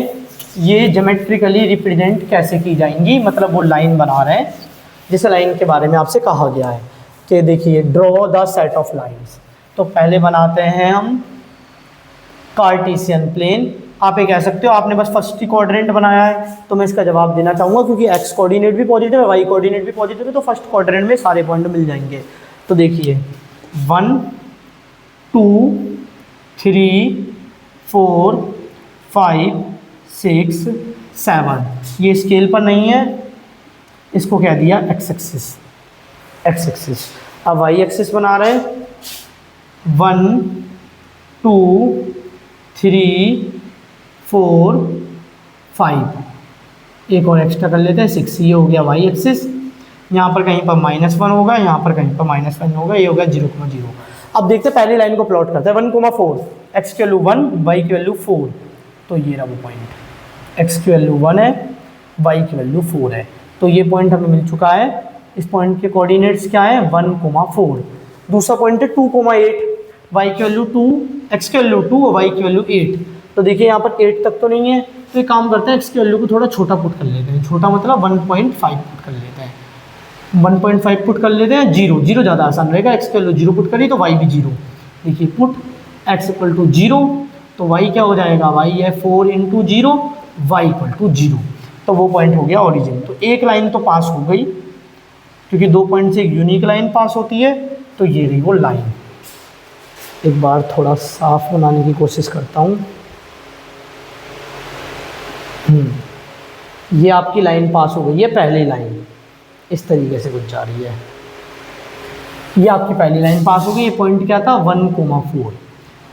ये ज्योमेट्रिकली रिप्रेजेंट कैसे की जाएंगी, मतलब वो लाइन बना रहे हैं जिस लाइन के बारे में आपसे कहा गया है कि देखिए draw the set of lines. तो पहले बनाते हैं हम कार्टेशियन प्लेन। आप ये कह सकते हो आपने बस फर्स्ट क्वाड्रेंट बनाया है, तो मैं इसका जवाब देना चाहूँगा क्योंकि एक्स कोऑर्डिनेट भी पॉजिटिव है, वाई कोऑर्डिनेट भी पॉजिटिव है, तो फर्स्ट क्वाड्रेंट में सारे पॉइंट मिल जाएंगे। तो देखिए 1 2 3 4 5 6 7, ये स्केल पर नहीं है, इसको कह दिया एक्स एक्सिस। अब वाई एक्सिस बना रहे हैं 1 2 3 4 5, एक और एक्स्ट्रा कर लेते हैं 6, ये हो गया वाई एक्सिस। यहाँ पर कहीं पर -1 होगा, यहाँ पर कहीं पर -1 होगा, ये होगा 0,0। अब देखते हैं पहली लाइन को प्लॉट करते हैं 1,4, एक्स की वैल्यू 1 वाई की वैल्यू 4। तो ये रहा वो पॉइंट, एक्स की वैल्यू 1 है वाई की वैल्यू 4 है। तो ये पॉइंट हमें मिल चुका है। इस पॉइंट के कोऑर्डिनेट्स क्या है 1,4। दूसरा पॉइंट है 2,8, वाई की वैल्यू 2, एक्स की वैल्यू 2 और वाई की वैल्यू 8। तो देखिए यहाँ पर 8 तक तो नहीं है, तो एक काम करते हैं एक्स की वैल्यू को थोड़ा छोटा पुट कर लेते हैं। छोटा मतलब 1.5 पुट कर लेते हैं, 1.5 पुट कर लेते हैं। 0 ज़्यादा आसान रहेगा, एक्स की वैल्यू 0 पुट करी तो वाई भी 0। देखिए पुट एक्स इक्वल टू 0, तो वाई क्या हो जाएगा, वाई है 4 × 0, वाई इक्वल टू 0। तो वो पॉइंट हो गया ओरिजिन। तो एक लाइन तो पास हो गई क्योंकि 2 पॉइंट से एक यूनिक लाइन पास होती है। तो ये रही वो लाइन। एक बार थोड़ा साफ बनाने की कोशिश करता हूँ। ये आपकी लाइन पास हो गई है, पहली लाइन इस तरीके से कुछ जा रही है। ये आपकी पहली लाइन पास हो गई। ये पॉइंट क्या था 1,4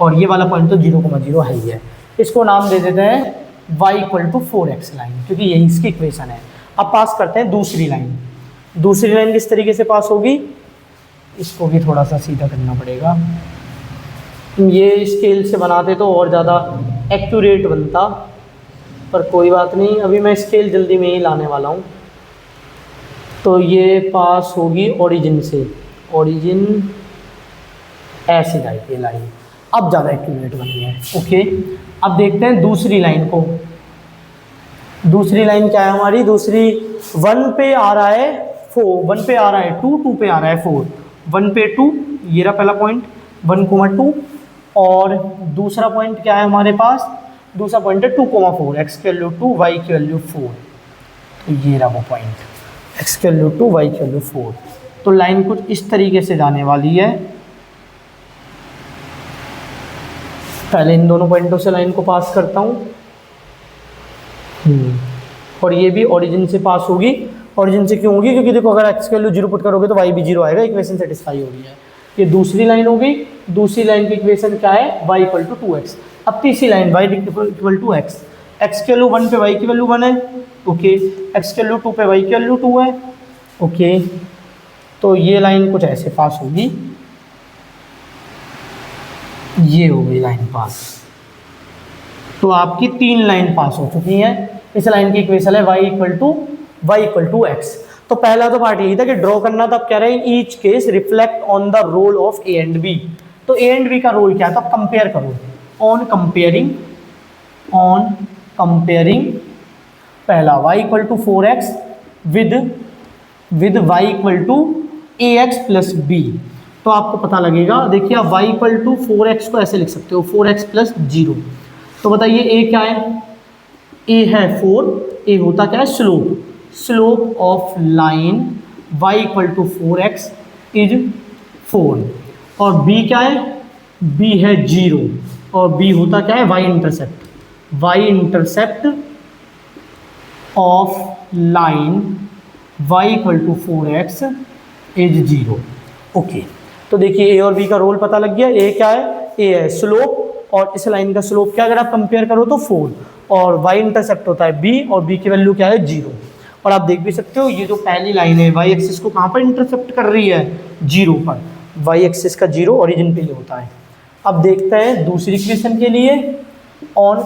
और ये वाला पॉइंट तो 0,0 है ही है। इसको नाम दे देते हैं y = 4x लाइन क्योंकि यही इसकी इक्वेशन है। अब पास करते हैं दूसरी लाइन। दूसरी लाइन किस तरीके से पास होगी, इसको भी थोड़ा सा सीधा करना पड़ेगा। ये स्केल से बनाते तो और ज़्यादा एक्यूरेट बनता, पर कोई बात नहीं, अभी मैं स्केल जल्दी में ही लाने वाला हूँ। तो ये पास होगी ओरिजिन से, ओरिजिन ऐसी जाएगी ये लाइन। अब ज़्यादा एक्यूरेट बनी है। ओके, अब देखते हैं दूसरी लाइन को। दूसरी लाइन क्या है हमारी, दूसरी 1 पे आ रहा है 4, 1 पे आ रहा है 2, 2 पे आ रहा है 4, 1 पे 2, ये रहा पहला पॉइंट 1,2। और दूसरा पॉइंट क्या है हमारे पास, दूसरा पॉइंट है 2,4, एक्स की वैल्यू 2 वाई की वैल्यू 4। तो ये रहा वो पॉइंट, एक्स की वैल्यू 2 वाई की वैल्यू 4। तो लाइन कुछ इस तरीके से जाने वाली है। पहले इन दोनों पॉइंटों से लाइन को पास करता हूँ और ये भी ओरिजिन से पास होगी। ओरिजिन से क्यों होगी, क्योंकि देखो अगर एक्स की वैल्यू 0 पुट करोगे तो वाई भी 0 आएगा, इक्वेशन सेटिस्फाई हो रही है। ये दूसरी लाइन हो गई। दूसरी लाइन की इक्वेशन क्या है, y = 2x। अब तीसरी लाइन y = x, एक्स की वैल्यू 1 पे y की वैल्यू 1 है, ओके, एक्स की वैल्यू 2 पे y की वैल्यू 2 है, ओके। तो ये लाइन कुछ ऐसे पास होगी, ये हो गई लाइन पास। तो आपकी 3 लाइन पास हो चुकी हैं। इस लाइन की इक्वेशन है y = x। तो पहला तो पार्ट यही था कि ड्रॉ करना था। अब कह रहे हैं each case reflect on the role of A and b. तो ए एंड बी का रोल क्या था, कंपेयर करो। ऑन कंपेयरिंग पहला y = 4x with y = ax + b। तो आपको पता लगेगा, देखिए आप y = 4x को ऐसे लिख सकते हो, 4x + 0। तो बताइए a क्या है, a है 4, a होता क्या है slope of line y = 4x = 4। और b क्या है, b है 0 और b होता क्या है y intercept of line y = 4x = 0। Okay, तो देखिए a और b का रोल पता लग गया। a क्या है, a है स्लोप और इस लाइन का स्लोप क्या, अगर आप कंपेयर करो तो 4, और y इंटरसेप्ट होता है b और b की वैल्यू क्या है 0। और आप देख भी सकते हो ये जो पहली लाइन है y एक्सिस को कहाँ पर इंटरसेप्ट कर रही है, 0 पर। वाई एक्सिस का 0 ओरिजिन पे ही होता है। अब देखते हैं दूसरी इक्वेशन के लिए, on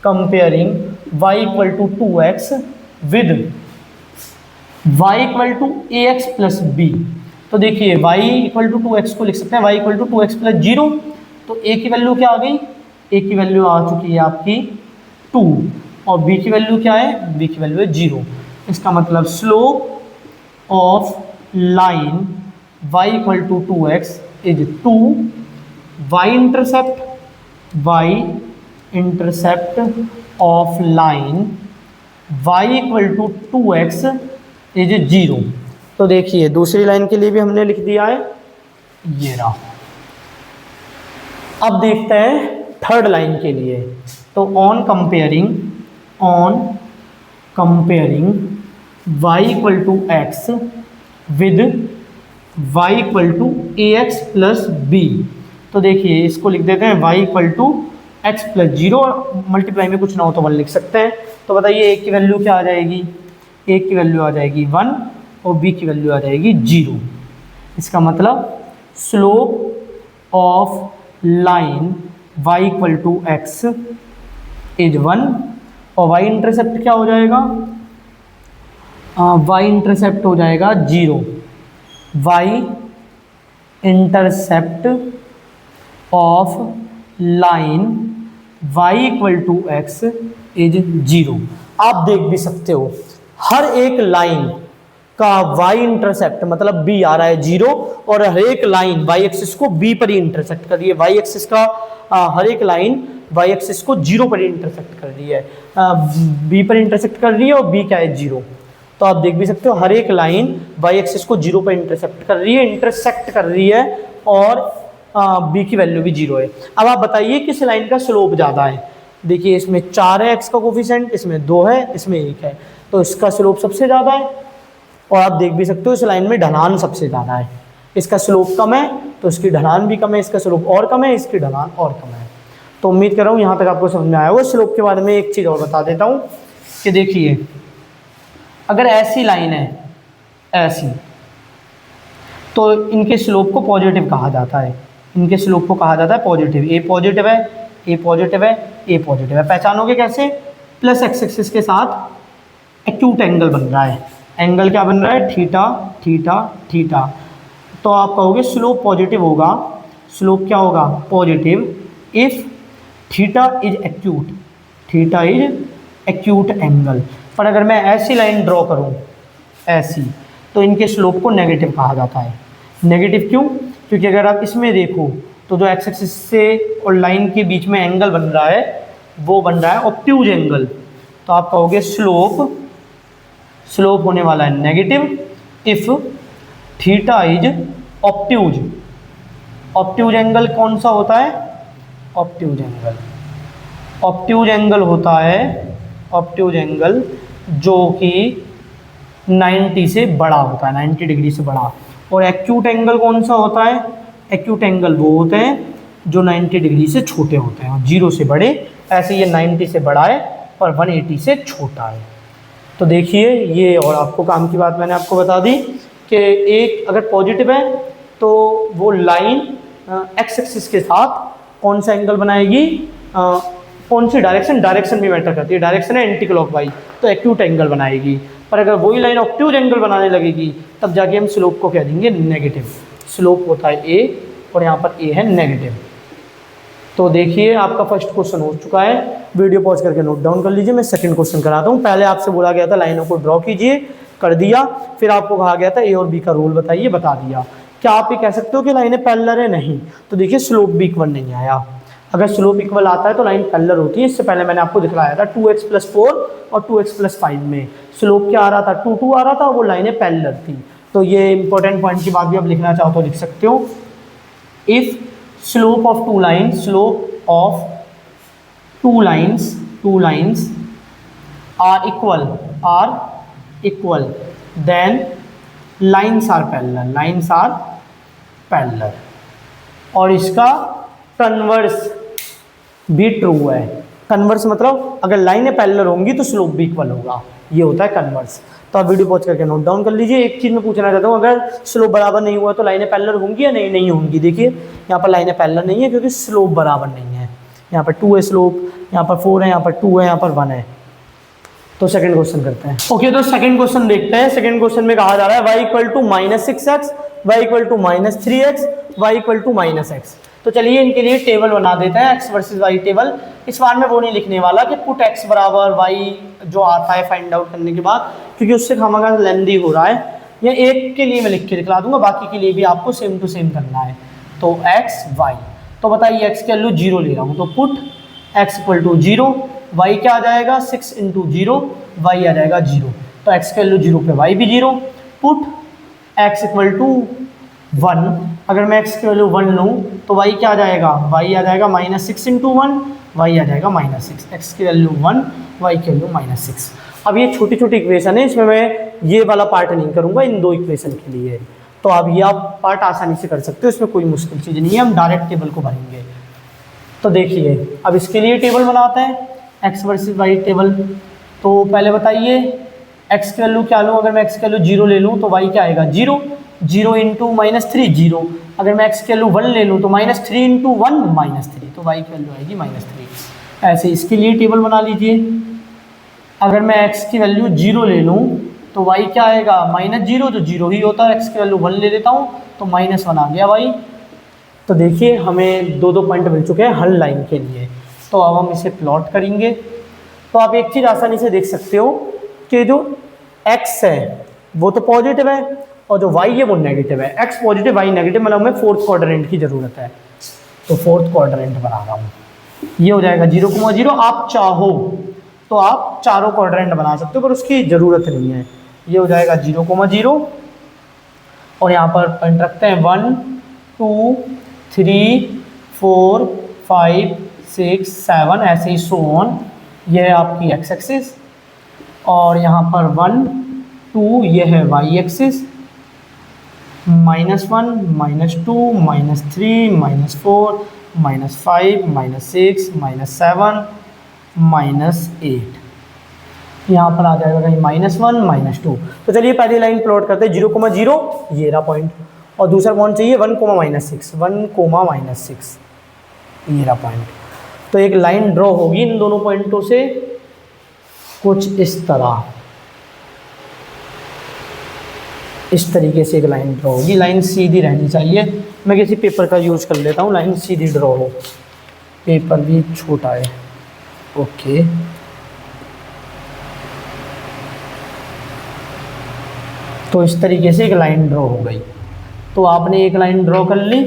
comparing y equal to 2x with y equal to a x plus b. तो देखिए y इक्वल टू 2x को लिख सकते हैं y equal to 2x plus 0। तो a की वैल्यू क्या आ गई, a की वैल्यू आ चुकी है आपकी 2 और b की वैल्यू क्या है, b की वैल्यू है 0। इसका मतलब slope of line y equal to 2x is 2, y intercept of line y equal to 2x is 0। तो देखिए दूसरी लाइन के लिए भी हमने लिख दिया है, ये रहा। अब देखते हैं थर्ड लाइन के लिए। तो on comparing y equal to x with y equal to a x plus b. तो देखिए इसको लिख देते हैं y equal to x plus 0 और मल्टीप्लाई में कुछ ना हो तो 1 लिख सकते हैं। तो बताइए a की वैल्यू क्या आ जाएगी, a की वैल्यू आ जाएगी 1 और b की वैल्यू आ जाएगी 0। इसका मतलब slope of line y equal to x is 1 और y इंटरसेप्ट क्या हो जाएगा, y इंटरसेप्ट हो जाएगा 0। y intercept of line y equal to x is 0। आप देख भी सकते हो हर एक लाइन का y इंटरसेप्ट मतलब b आ रहा है 0 और हर एक लाइन y एक्सिस को b पर ही इंटरसेक्ट कर रही है। y एक्सिस का हर एक लाइन y एक्सिस को 0 पर ही इंटरसेक्ट कर रही है, b पर इंटरसेक्ट कर रही है और b क्या है 0। तो आप देख भी सकते हो हर एक लाइन y एक्सिस को 0 पर इंटरसेक्ट कर रही है और b की वैल्यू भी 0 है। अब आप बताइए किस लाइन का स्लोप ज़्यादा है। देखिए इसमें 4 है x का कोफिशिएंट, इसमें 2 है, इसमें 1 है, तो इसका स्लोप सबसे ज़्यादा है। और आप देख भी सकते हो इस लाइन में ढलान सबसे ज़्यादा है, इसका स्लोप कम है तो इसकी ढलान भी कम है, इसका स्लोप और कम है, इसकी ढलान और कम है। तो उम्मीद कर रहा हूँ यहाँ तक आपको समझ में आया होगा। स्लोप के बारे में एक चीज़ और बता देता हूँ कि देखिए अगर ऐसी लाइन है ऐसी, तो इनके स्लोप को पॉजिटिव कहा जाता है, इनके स्लोप को कहा जाता है पॉजिटिव। ए पॉजिटिव है, ए पॉजिटिव है, ए पॉजिटिव है। पहचानोगे कैसे, प्लस एक्स एक्सिस के साथ एक्यूट एंगल बन रहा है, एंगल क्या बन रहा है, थीटा थीटा थीटा। तो आप कहोगे स्लोप पॉजिटिव होगा, स्लोप क्या होगा, positive if theta is acute, theta is acute angle. पर अगर मैं ऐसी लाइन ड्रॉ करूं ऐसी, तो इनके स्लोप को नेगेटिव कहा जाता है। नेगेटिव क्यों, क्योंकि अगर आप इसमें देखो तो जो एक्स एक्सिस से और लाइन के बीच में एंगल बन रहा है वो बन रहा है ऑब्ट्यूज एंगल। तो आप कहोगे स्लोप होने वाला है negative if theta is obtuse. Obtuse angle कौन सा होता है, ऑब्ट्यूज एंगल होता है, ऑब्ट्यूज एंगल जो कि 90 से बड़ा होता है, 90 डिग्री से बड़ा। और एक्यूट एंगल कौन सा होता है, एक्यूट एंगल वो होते हैं जो 90 डिग्री से छोटे होते हैं और 0 से बड़े। ऐसे ये 90 से बड़ा है और 180 से छोटा है। तो देखिए ये, और आपको काम की बात मैंने आपको बता दी कि एक अगर पॉजिटिव है तो वो लाइन एक्स एक्सिस के साथ कौन सा एंगल बनाएगी, कौन सी डायरेक्शन भी मैटर करती है। डायरेक्शन है एंटी क्लॉकवाइज तो एक्यूट एंगल बनाएगी। पर अगर वही लाइन ऑब्ट्यूज एंगल बनाने लगेगी तब जाके हम स्लोप को कह देंगे नेगेटिव। स्लोप होता है ए और यहाँ पर ए है नेगेटिव। तो देखिए आपका फर्स्ट क्वेश्चन हो चुका है, वीडियो पॉज करके नोट डाउन कर लीजिए। मैं सेकंड क्वेश्चन कराता हूँ। पहले आपसे बोला गया था लाइनों को ड्रॉ कीजिए, कर दिया। फिर आपको कहा गया था ए और बी का रोल बताइए, बता दिया। क्या आप ये कह सकते हो कि लाइनें पैरेलल है, नहीं। तो देखिए स्लोप भी इक्वल नहीं आया। अगर स्लोप इक्वल आता है तो लाइन पैरेलल होती है। इससे पहले मैंने आपको दिखलाया था 2x + 4 और 2x + 5 में स्लोप क्या आ रहा था, 2 2 आ रहा था, वो लाइनें पैरेलल थी। तो ये इंपॉर्टेंट पॉइंट की बात भी आप लिखना चाहो तो लिख सकते हो। If slope of two lines are equal then lines are parallel. और इसका कन्वर्स भी ट्रू है। कन्वर्स मतलब अगर लाइनें पैरेलल होंगी तो स्लोप भी इक्वल होगा, ये होता है कन्वर्स। तो आप वीडियो पॉज करके नोट डाउन कर लीजिए। एक चीज़ मैं पूछना चाहता हूँ, अगर स्लोप बराबर नहीं हुआ तो लाइनें पैरेलल होंगी या नहीं होंगी। देखिए यहाँ पर लाइनें पैरेलल नहीं है क्योंकि स्लोप बराबर नहीं है। यहाँ पर 2 है स्लोप, यहाँ पर 4 है, यहाँ पर 2 है, यहाँ पर 1 है। तो सेकंड क्वेश्चन करते हैं। ओके, तो सेकंड क्वेश्चन देखते हैं। सेकंड क्वेश्चन में कहा जा रहा है y equal to -6x, y equal to -3x, y equal to -x। तो चलिए इनके लिए टेबल बना देते हैं, x वर्सेस y टेबल। इस बार मैं वो नहीं लिखने वाला कि पुट x बराबर y जो आता है फाइंड आउट करने के बाद, क्योंकि उससे खामखा लेंदी हो रहा है। या एक के लिए मैं लिख के दिखला दूंगा, बाकी के लिए भी आपको सेम टू सेम करना है। तो x y, तो बताइए x के वैल्यू 0 ले रहा हूँ, तो put x equal to 0, y क्या आ जाएगा 6 इंटू 0, y आ जाएगा 0। तो x के वैल्यू 0 पे y भी 0। पुट x इक्वल टू 1, अगर मैं x के वैल्यू 1 लूँ तो y क्या आ जाएगा, y आ जाएगा -6 इंटू 1, y आ जाएगा -6। x की वैल्यू 1, y की वैल्यू -6। अब ये छोटी छोटी इक्वेशन है, इसमें मैं ये वाला पार्ट नहीं करूँगा इन दो इक्वेशन के लिए। तो अब ये आप पार्ट आसानी से कर सकते हो, इसमें कोई मुश्किल चीज़ नहीं है, हम डायरेक्ट टेबल को भरेंगे। तो देखिए अब इसके लिए टेबल बनाते हैं, x वर्सेस y टेबल। तो पहले बताइए x की वैल्यू क्या लूँ, अगर मैं x की वैल्यू 0 ले लूँ तो y क्या आएगा 0, 0 इंटू -3 0। अगर मैं x की वैल्यू 1 ले लूँ तो -3 इंटू 1 -3, तो y की वैल्यू आएगी -3। ऐसे इसके लिए टेबल बना लीजिए। अगर मैं x की वैल्यू 0 ले लूँ तो y क्या आएगा -0, जो 0 ही होता है। x की वैल्यू 1 ले लेता हूँ तो -1 आ गया y। तो देखिए हमें दो पॉइंट मिल चुके हैं हर लाइन के लिए। तो अब हम इसे प्लॉट करेंगे। तो आप एक चीज़ आसानी से देख सकते हो कि जो x है वो तो पॉजिटिव है और जो y है वो नेगेटिव है। x पॉजिटिव y नेगेटिव, मतलब हमें फोर्थ क्वाड्रेंट की ज़रूरत है। तो फोर्थ क्वाड्रेंट बना रहा हूँ, ये हो जाएगा 0,0। आप चाहो तो आप चारों क्वाड्रेंट बना सकते हो, पर उसकी ज़रूरत नहीं है। ये हो जाएगा 0,0 और यहाँ पर पॉइंट रखते हैं 1 2 3 4 5 6 7, ऐसे ही सो ऑन। यह है आपकी x एक्सिस और यहाँ पर 1 2 यह है y एक्सिस, -1 -2 -3 -4 -5 -6 -7 -8। यहाँ पर आ जाएगा कहीं -1 -2। तो चलिए पहली लाइन प्लॉट करते हैं 0,0, ये रहा पॉइंट। और दूसरा कौन चाहिए 1, -6 1, -6, ये रहा पॉइंट। तो एक लाइन ड्रॉ होगी इन दोनों पॉइंटों से कुछ इस तरह, इस तरीके से एक लाइन ड्रॉ होगी। लाइन सीधी रहनी चाहिए। मैं किसी पेपर का यूज़ कर लेता हूँ, लाइन सीधी ड्रॉ हो। पेपर भी छोटा है, ओके। तो इस तरीके से एक लाइन ड्रॉ हो गई। तो आपने एक लाइन ड्रॉ कर ली।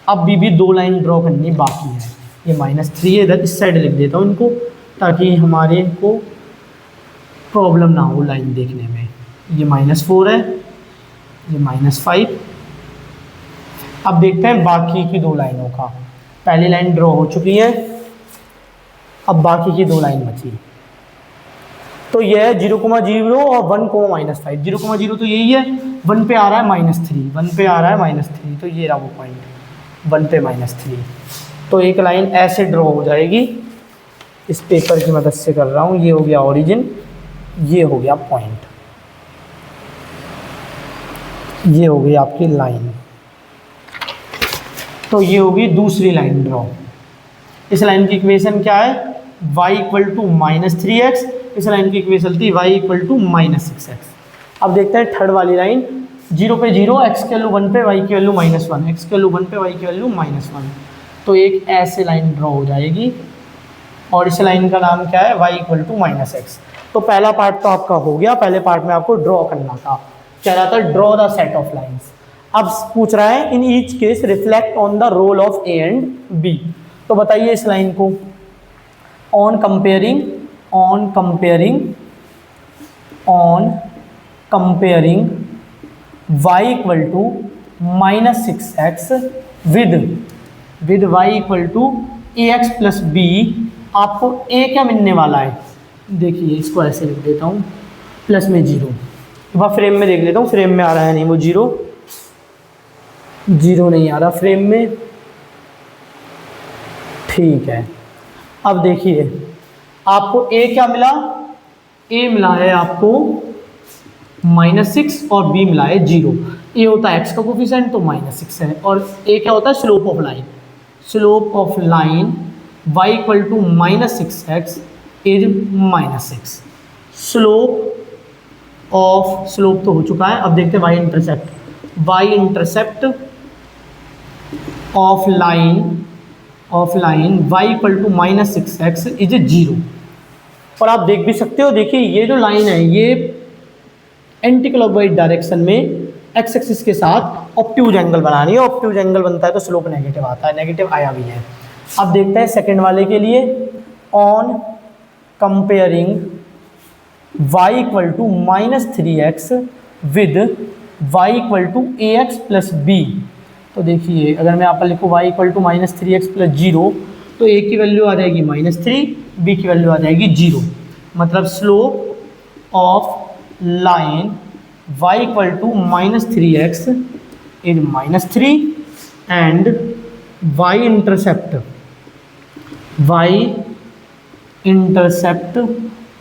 अब भी 2 लाइन ड्रॉ करनी बाकी है। ये -3 है, इधर इस साइड लिख देता हूँ इनको, ताकि हमारे को प्रॉब्लम ना हो लाइन देखने में। ये -4 है, ये -5। अब देखते हैं बाकी की 2 लाइनों का। पहली लाइन ड्रॉ हो चुकी है, अब बाकी की 2 लाइन बची। तो ये है 0,0 और 1, -5। 0,0 तो यही है, 1 पे आ रहा है -3, 1 पे आ रहा है -3, तो ये रहा वो पॉइंट 1 पे -3। तो एक लाइन ऐसे ड्रॉ हो जाएगी, इस पेपर की मदद से कर रहा हूँ। ये हो गया ओरिजिन, ये हो गया पॉइंट, ये हो गई आपकी लाइन। तो ये होगी दूसरी लाइन ड्रॉ। इस लाइन की इक्वेशन क्या है, y इक्वल टू -3x। इस लाइन की इक्वेशन थी y इक्वल टू -6x। अब देखते हैं थर्ड वाली लाइन, 0 पे 0, x की वैल्यू 1 पे, y की वैल्यू -1, x की वैल्यू 1 पे, y की वैल्यू -1। तो एक ऐसे लाइन ड्रॉ हो जाएगी और इस लाइन का नाम क्या है, y इक्वल टू -x। तो पहला पार्ट तो आपका हो गया। पहले पार्ट में आपको ड्रॉ करना था, कह रहा था draw the set of lines. अब पूछ रहा है in each case reflect on the role of A and b. तो बताइए इस लाइन को on comparing y equal to -6x with y equal to ax plus b। आपको a क्या मिलने वाला है, देखिए इसको ऐसे लिख देता हूँ, प्लस में 0। वह फ्रेम में देख लेता हूँ, फ्रेम में आ रहा है नहीं, वो 0 नहीं आ रहा फ्रेम में, ठीक है। अब देखिए आपको a क्या मिला, a मिला है आपको -6 और b मिलाए 0। ए होता है x का कोफिशिएंट तो -6 है, और ए क्या होता है slope of line. Slope of line y equal to -6x is -6। Slope तो हो चुका है, अब देखते हैं y intercept. y intercept of line y equal to -6x is 0। और आप देख भी सकते हो, देखिए ये जो लाइन है ये एंटी क्लॉकवाइज डायरेक्शन में एक्स एक्सिस के साथ ऑब्ट्यूज एंगल बना रही है। ऑब्ट्यूज एंगल बनता है तो स्लोप नेगेटिव आता है, नेगेटिव आया भी है। अब देखते हैं सेकंड वाले के लिए। On comparing y equal to -3x with y equal to ax plus b। तो देखिए अगर मैं यहाँ पर लिखूँ y equal to -3x plus 0 तो a की वैल्यू आ जाएगी -3, b की वैल्यू आ जाएगी 0। मतलब slope of line y equal to -3x is -3 and y intercept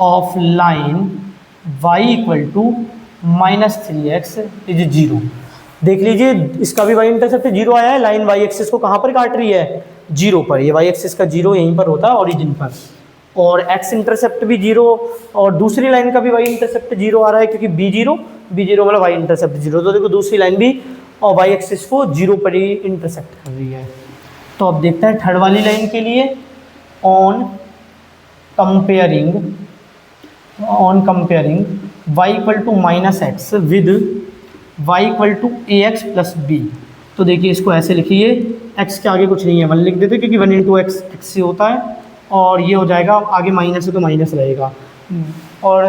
of line y equal to -3x is 0। देख लीजिए इसका भी y इंटरसेप्ट 0 आया है। लाइन y एक्सिस को कहाँ पर काट रही है? 0 पर। ये y एक्सिस का 0 यहीं पर होता है ओरिजिन पर, और x इंटरसेप्ट भी 0, और दूसरी लाइन का भी y इंटरसेप्ट 0 आ रहा है क्योंकि b0 मतलब y इंटरसेप्ट 0। तो देखो दूसरी लाइन भी और y एक्सिस को 0 पर ही इंटरसेप्ट कर रही है। तो अब देखते हैं थर्ड वाली लाइन के लिए। On comparing y equal to -x with y equal to ax plus b। तो देखिए इसको ऐसे लिखिए, x के आगे कुछ नहीं है 1 लिख देते क्योंकि 1 × x x से होता है, और ये हो जाएगा आगे माइनस है तो माइनस रहेगा, और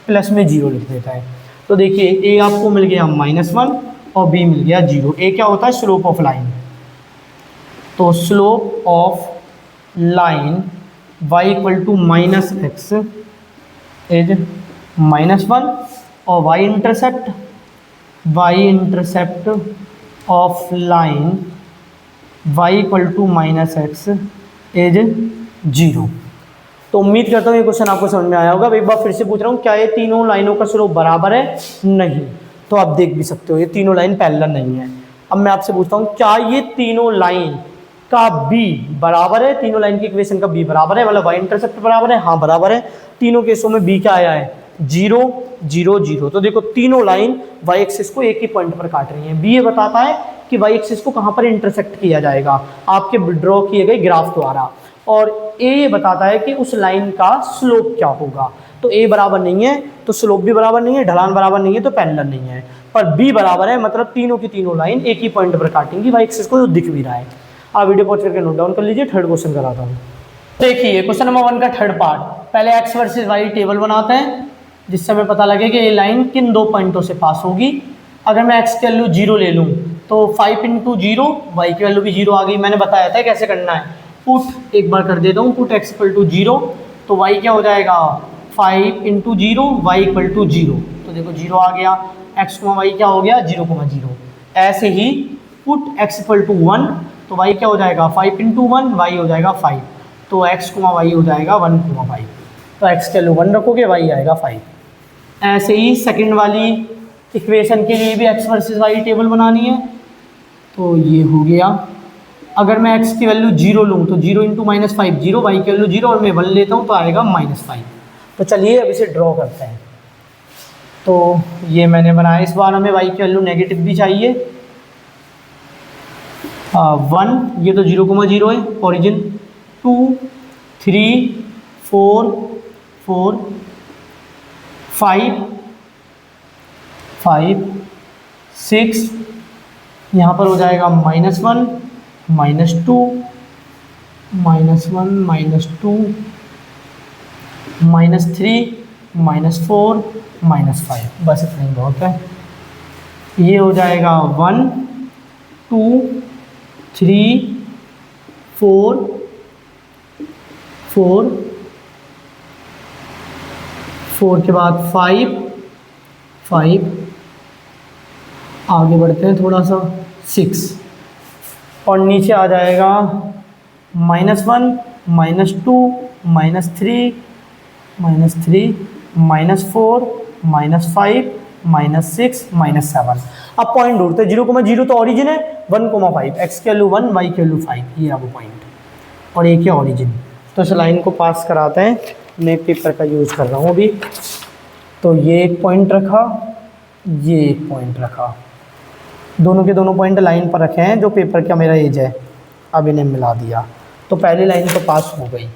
प्लस में 0 लिख देता है। तो देखिए a आपको मिल गया -1 और b मिल गया 0। a क्या होता है? Slope of line. तो slope of line y equal to -x is -1, और y intercept of line y equal to -x is 0। तो उम्मीद करता हूँ ये क्वेश्चन आपको समझ में आया होगा। एक बार फिर से पूछ रहा हूँ, क्या ये तीनों लाइनों का स्लोप बराबर है? नहीं। तो आप देख भी सकते हो ये तीनों लाइन पैरेलल नहीं है। अब मैं आपसे पूछता हूँ, क्या ये तीनों लाइन का b बराबर है? तीनों लाइन की इक्वेशन का b बराबर है, मतलब y इंटरसेप्ट बराबर है? हाँ बराबर है। तीनों केसों में b क्या आया है? 0 0 0। तो देखो तीनों लाइन y एक्सिस को एक ही पॉइंट पर काट रही हैं। b ये बताता है कि y एक्सिस को कहाँ पर इंटरसेक्ट किया जाएगा आपके ड्रॉ किए गए ग्राफ द्वारा, और a ये बताता है कि उस लाइन का स्लोप क्या होगा। तो a बराबर नहीं है तो स्लोप भी बराबर नहीं है, ढलान बराबर नहीं है तो पैरेलल नहीं है, पर b बराबर है, मतलब तीनों की तीनों लाइन एक ही पॉइंट पर काटेंगी y एक्सिस को, जो दिख भी रहा है। आप वीडियो पॉज करके नोट डाउन कर लीजिए। थर्ड क्वेश्चन कराता हूँ। देखिए क्वेश्चन नंबर 1 का थर्ड पार्ट। पहले x वर्सेस y टेबल बनाते हैं जिससे हमें पता लगे कि ये लाइन किन दो पॉइंटों से पास होगी। अगर मैं x की वैल्यू 0 ले लूँ तो 5 × 0, y की वैल्यू भी 0 आ गई। मैंने बताया था कैसे करना है। पुट एक बार कर देता हूँ, पुट x इक्वल टू 0, तो y क्या हो जाएगा? 5 × 0, y इक्वल टू 0। तो देखो 0 आ गया, x, y क्या हो गया? 0, 0। ऐसे ही पुट x इक्वल टू 1, तो y क्या हो जाएगा? 5 × 1, y हो जाएगा 5, तो x, y हो जाएगा 1, 5। तो x के वैल्यू 1 रखोगे, y आएगा 5। ऐसे ही सेकंड वाली इक्वेशन के लिए भी x वर्सेस y टेबल बनानी है। तो ये हो गया। अगर मैं x की वैल्यू 0 लूँ तो 0 × -5 0, y की वैल्यू 0 और मैं 1 लेता हूँ तो आएगा -5। तो चलिए अब इसे ड्रॉ करते हैं। तो ये मैंने बनाया। इस बार हमें y की वैल्यू नेगेटिव भी चाहिए। 1, ये तो 0, 0 है ओरिजिन। 2 3 4 4 5 5 6, यहाँ पर हो जाएगा -1 -2 -1 -2 -3 -4 -5। बस इतना ही बहुत है। ये हो जाएगा 1 2 3 4 4 4 के बाद 5 5, आगे बढ़ते हैं थोड़ा सा, 6, और नीचे आ जाएगा -1 -2 -3 -3 -4 -5 -6 -7। अब पॉइंट ढूंढते हैं, 0,0 तो ऑरिजिन है, 1,5 एक्स की वैल्यू 1 वाई की वैल्यू 5, ये है वो पॉइंट और एक है ऑरिजिन। तो इस लाइन को पास कराते हैं, मैं पेपर का यूज़ कर रहा हूँ अभी। तो ये एक पॉइंट रखा, ये एक पॉइंट रखा, दोनों के दोनों पॉइंट लाइन पर रखे हैं जो पेपर का मेरा एज है। अब इन्हें मिला दिया तो पहली लाइन तो पास हो गई,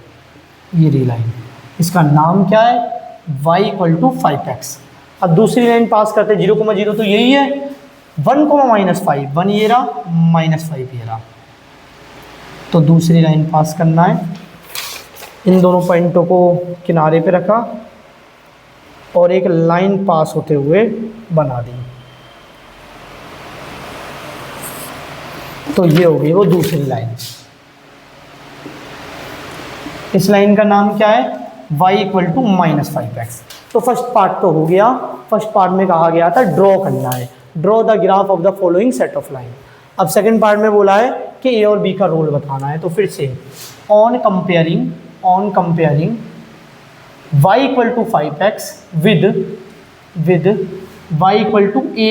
ये रही लाइन, इसका नाम क्या है, y = 5x। अब दूसरी लाइन पास करते हैं, 0,0 तो यही है, 1, -5, 1 ये रहा, -5 ये रहा। तो दूसरी लाइन पास करना है, इन दोनों पॉइंटों को किनारे पे रखा और एक लाइन पास होते हुए बना दी। तो ये हो गई वो दूसरी लाइन। इस लाइन का नाम क्या है, y = -5x। तो फर्स्ट पार्ट तो हो गया, फर्स्ट पार्ट में कहा गया था ड्रॉ करना है, draw the graph of the following set of line. अब सेकंड पार्ट में बोला है कि a और b का रोल बताना है। तो फिर से on comparing y = 5x with y =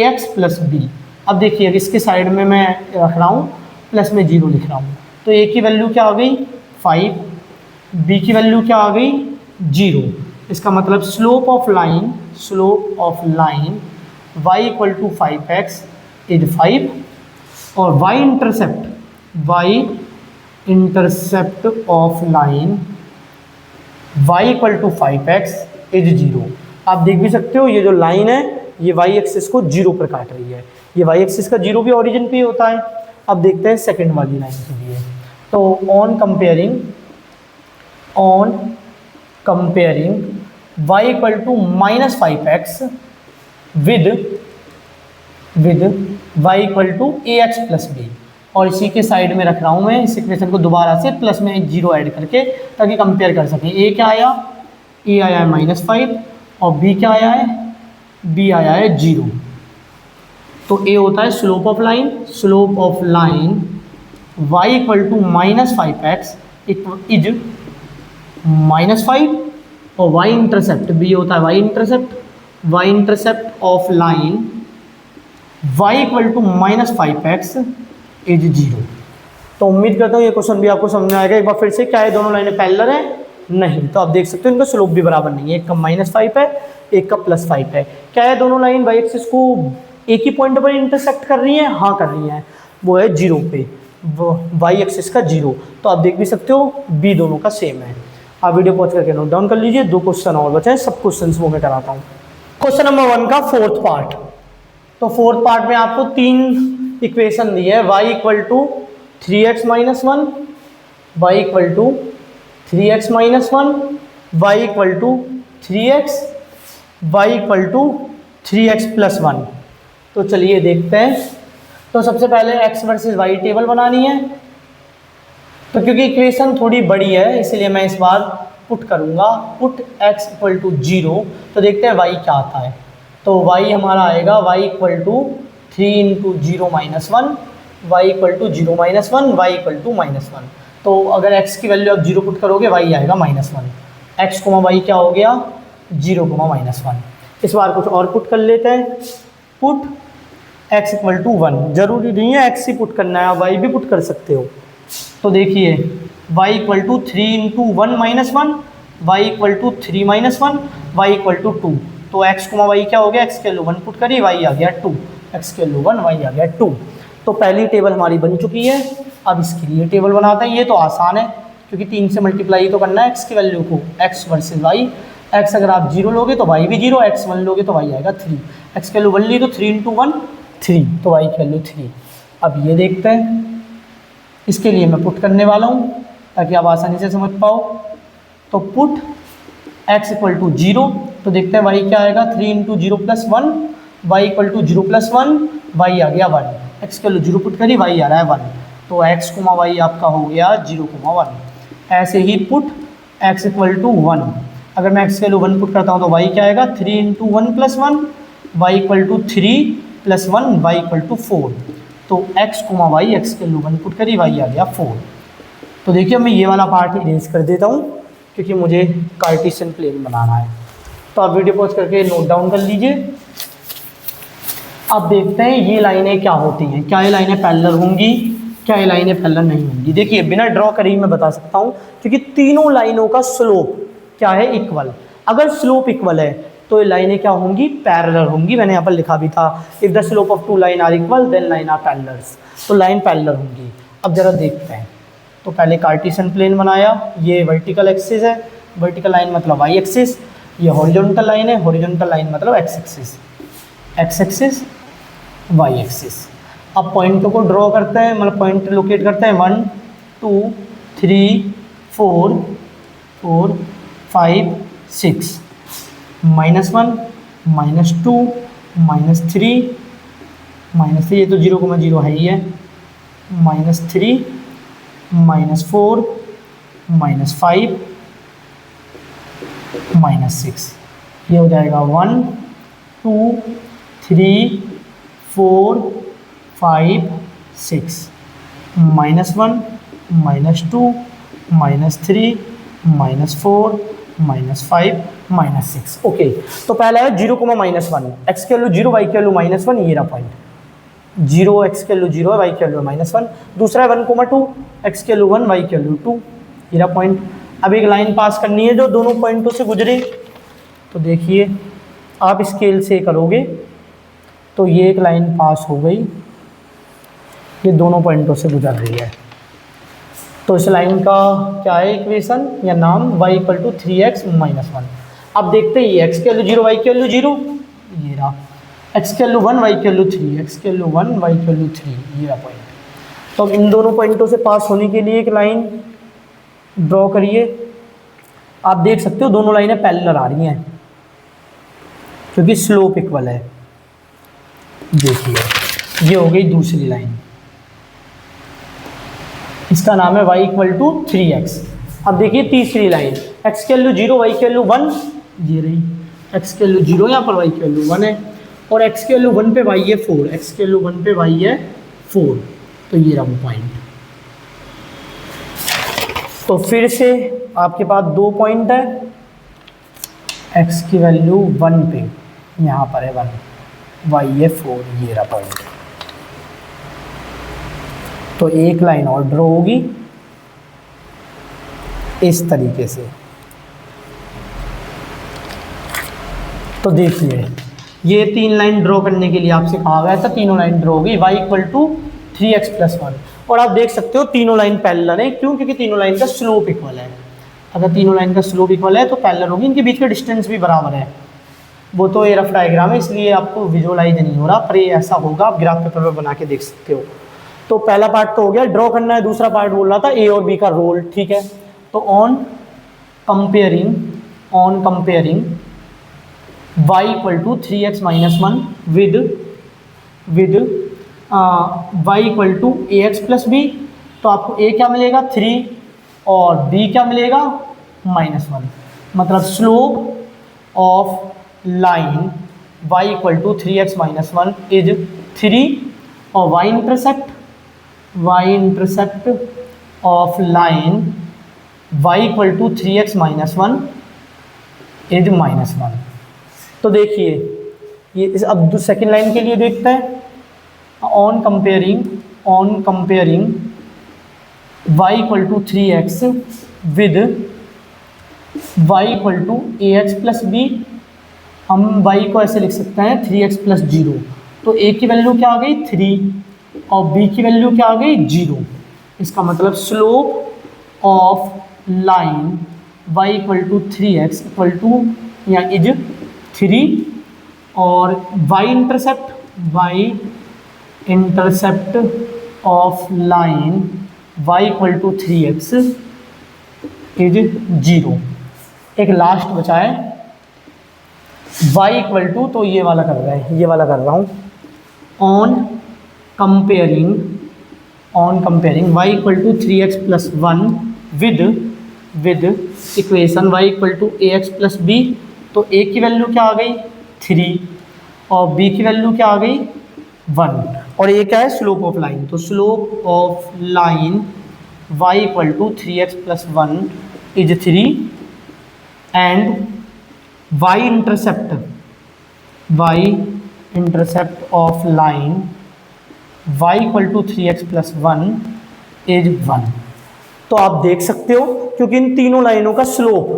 ax + b। अब देखिए इसके साइड में मैं रख रहा हूँ प्लस में 0 लिख रहा हूँ, तो a की वैल्यू क्या आ गई 5, b की वैल्यू क्या आ गई 0। इसका मतलब slope of line y = 5x is 5 और y intercept of line y = 5x is 0। आप देख भी सकते हो ये जो लाइन है ये y एक्सिस को 0 पर काट रही है, ये y एक्सिस का 0 भी ओरिजिन पे होता है। अब देखते हैं सेकंड वाली लाइन के लिए। तो on comparing y = -5x with y = ax + b, और इसी के साइड में रख रहा हूँ मैं इस इक्वेशन को दोबारा से प्लस में 0 ऐड करके, ताकि कंपेयर कर सकें। a क्या आया, a आया है -5 और b क्या आया है, b आया है 0। तो a होता है slope of line y = -5x is -5 और y इंटरसेप्ट b होता है y intercept of line y = -5x is 0। तो उम्मीद करता हूँ ये क्वेश्चन भी आपको समझ में आएगा। एक बार फिर से, क्या है दोनों लाइनें पैरेलल है, नहीं। तो आप देख सकते हो इनका स्लोप भी बराबर नहीं है, एक का -5 है एक का +5 है। क्या है दोनों लाइन y एक्सिस को एक ही पॉइंट पर इंटरसेक्ट कर रही है, हाँ कर रही है, वो है 0 पे, वो y एक्सिस का 0। तो आप देख भी सकते हो b दोनों का सेम है। आप वीडियो पॉज करके नोट डाउन कर लीजिए, 2 क्वेश्चन और बचे हैं, सब क्वेश्चन वो मैं कराता हूँ। क्वेश्चन नंबर 1 का फोर्थ पार्ट। तो फोर्थ पार्ट में आपको 3 इक्वेशन दी है, y = 3x - 1, y = 3x - 1, y = 3x, y = 3x + 1। तो चलिए देखते हैं। तो सबसे पहले x वर्सेस y टेबल बनानी है। तो क्योंकि इक्वेशन थोड़ी बड़ी है इसलिए मैं इस बार पुट करूँगा, पुट x = 0। तो देखते हैं y क्या आता है। तो y हमारा आएगा y = 3 × 0 - 1, y = 0 - 1, y = -1। तो अगर x की वैल्यू आप 0 पुट करोगे y आएगा -1, x, y क्या हो गया 0, -1। इस बार कुछ और पुट कर लेते हैं। पुट x = 1, जरूरी नहीं है x ही पुट करना है, आप y भी पुट कर सकते हो। तो देखिए y = 3 × 1 - 1, y = 3 - 1, y = 2। तो x, y क्या हो गया, x की वैल्यू 1 पुट करी, y आ गया 2, x की वैल्यू 1, y आ गया 2। तो पहली टेबल हमारी बन चुकी है। अब इसके लिए टेबल बनाते हैं। ये तो आसान है क्योंकि 3 से मल्टीप्लाई तो करना है x की वैल्यू को, x वर्सेस y। x अगर आप 0 लोगे तो y भी 0, x 1 लोगे तो y आएगा 3, x की वैल्यू 1 ली तो 3 × 1 3, तो y की वैल्यू 3। अब ये देखते हैं, इसके लिए मैं पुट करने वाला हूँ ताकि आप आसानी से समझ पाओ। तो पुट x = 0, तो देखते हैं y क्या आएगा, 3 × 0 + 1, y = 0 + 1, y आ गया 1, x की वैल्यू 0 पुट करी, y आ रहा है 1। तो x, y आपका हो गया 0, 1। ऐसे ही पुट x = 1, अगर मैं x की वैल्यू 1 पुट करता हूँ तो y क्या आएगा, 3 × 1 + 1, y = 3 + 1, y = 4। तो x, y, x की वैल्यू 1 पुट करी, y आ गया 4। तो देखिए मैं ये वाला पार्ट इरेज कर देता हूँ क्योंकि मुझे कार्टेशियन प्लेन बनाना है। तो आप वीडियो पॉज करके नोट डाउन कर लीजिए। अब देखते हैं ये लाइनें क्या होती हैं, क्या ये लाइनें पैरेलल होंगी, क्या ये लाइनें पैरेलल नहीं होंगी। देखिए बिना ड्रॉ करे ही मैं बता सकता हूँ, क्योंकि तीनों लाइनों का स्लोप क्या है, इक्वल। अगर स्लोप इक्वल है तो ये लाइनें क्या होंगी, पैरेलल होंगी। मैंने यहाँ पर लिखा भी था, if the slope of two line are equal then line are parallels, तो लाइन पैरेलल होंगी। अब जरा देखते हैं, तो पहले कार्टेशियन प्लेन बनाया, ये वर्टिकल एक्सिस है, वर्टिकल लाइन मतलब वाई एक्सिस, ये हॉरिजॉन्टल लाइन है, हॉरिजॉन्टल लाइन मतलब x axis, x axis y axis. अब पॉइंटों को ड्रॉ करते हैं, मतलब पॉइंट लोकेट करते हैं, 1 2 3 4 4 5 6, -1 -2 -3 -3, ये तो 0,0 है ही है, -3 -4 -5 -6, ये हो जाएगा 1 2 3 4 5 6, -1 -2 -3 -4 -5 -6। ओके, तो पहला है 0,-1, एक्स की वैल्यू 0 वाई की वैल्यू -1, ये रहा पॉइंट 0, एक्स की वैल्यू 0 है, वाई की वैल्यू -1। दूसरा है 1,2, एक्स की वैल्यू 1 वाई की वैल्यू 2, ये रहा पॉइंट। अब एक लाइन पास करनी है जो दोनों पॉइंटों से गुजरे, तो देखिए आप स्केल से करोगे तो ये एक लाइन पास हो गई, ये दोनों पॉइंटों से गुजर रही है, तो इस लाइन का क्या है इक्वेशन या नाम, y = 3x - 1। अब देखते हैं ये x की वैल्यू 0 y की वैल्यू 0, ये रहा, x की वैल्यू 1 y की वैल्यू 3, x की वैल्यू 1 y की वैल्यू 3, ये रहा पॉइंट। तो अब इन दोनों पॉइंटों से पास होने के लिए एक लाइन ड्रॉ करिए। आप देख सकते हो दोनों लाइनें पैरेलल आ रही हैं क्योंकि स्लोप इक्वल है। देखिए ये हो गई दूसरी लाइन, इसका नाम है y = 3x। अब देखिए तीसरी लाइन, x की वैल्यू 0 y की वैल्यू 1, ये रही, x की वैल्यू 0 यहाँ पर, y की वैल्यू 1 है, और x की वैल्यू 1 पे y है 4, x की वैल्यू 1 पे y है 4, तो ये रहा वो पॉइंट। तो फिर से आपके पास दो पॉइंट है, x की वैल्यू 1 पे यहाँ पर है 1, y है 4, ये रहा पॉइंट। तो एक लाइन और ड्रॉ होगी इस तरीके से। तो देखिए ये 3 लाइन ड्रॉ करने के लिए आपसे कहा गया था, तीनों लाइन ड्रॉ होगी, y = 3x + 1। और आप देख सकते हो तीनों लाइन पैरेलल है, क्यों, क्योंकि तीनों लाइन का स्लोप इक्वल है। अगर तीनों लाइन का स्लोप इक्वल है तो पैरेलल होगी, इनके बीच का डिस्टेंस भी बराबर है। वो तो ये रफ डायग्राम है इसलिए आपको विजुअलाइज नहीं हो रहा, पर ये ऐसा होगा, आप ग्राफ पेपर पर बना के देख सकते हो। तो पहला पार्ट तो हो गया, ड्रॉ करना है। दूसरा पार्ट बोल रहा था ए और बी का रोल, ठीक है। तो on comparing y = 3x - 1 with y = ax + b, तो आपको a क्या मिलेगा 3 और b क्या मिलेगा -1, मतलब slope of line y = 3x - 1 is 3 और y intercept of line y = 3x - 1 is -1। तो देखिए ये इस, अब सेकेंड लाइन के लिए देखते हैं, on comparing y = 3x with y = ax + b। हम y को ऐसे लिख सकते हैं 3x + 0, तो a की वैल्यू क्या आ गई 3 और b की वैल्यू क्या आ गई 0। इसका मतलब slope of line y = 3x या इज 3 और y intercept of line y = 3x is 0। एक लास्ट बचा है y = तो ये वाला कर रहा हूँ, on comparing y = 3x + 1 with equation y = ax + b। तो a की वैल्यू क्या आ गई 3 और b की वैल्यू क्या आ गई 1, और ये क्या है स्लोप ऑफ लाइन। तो slope of line y = 3x + 1 is 3 and y intercept of line y equal to 3x plus 1 is 1। तो आप देख सकते हो क्योंकि इन तीनों लाइनों का स्लोप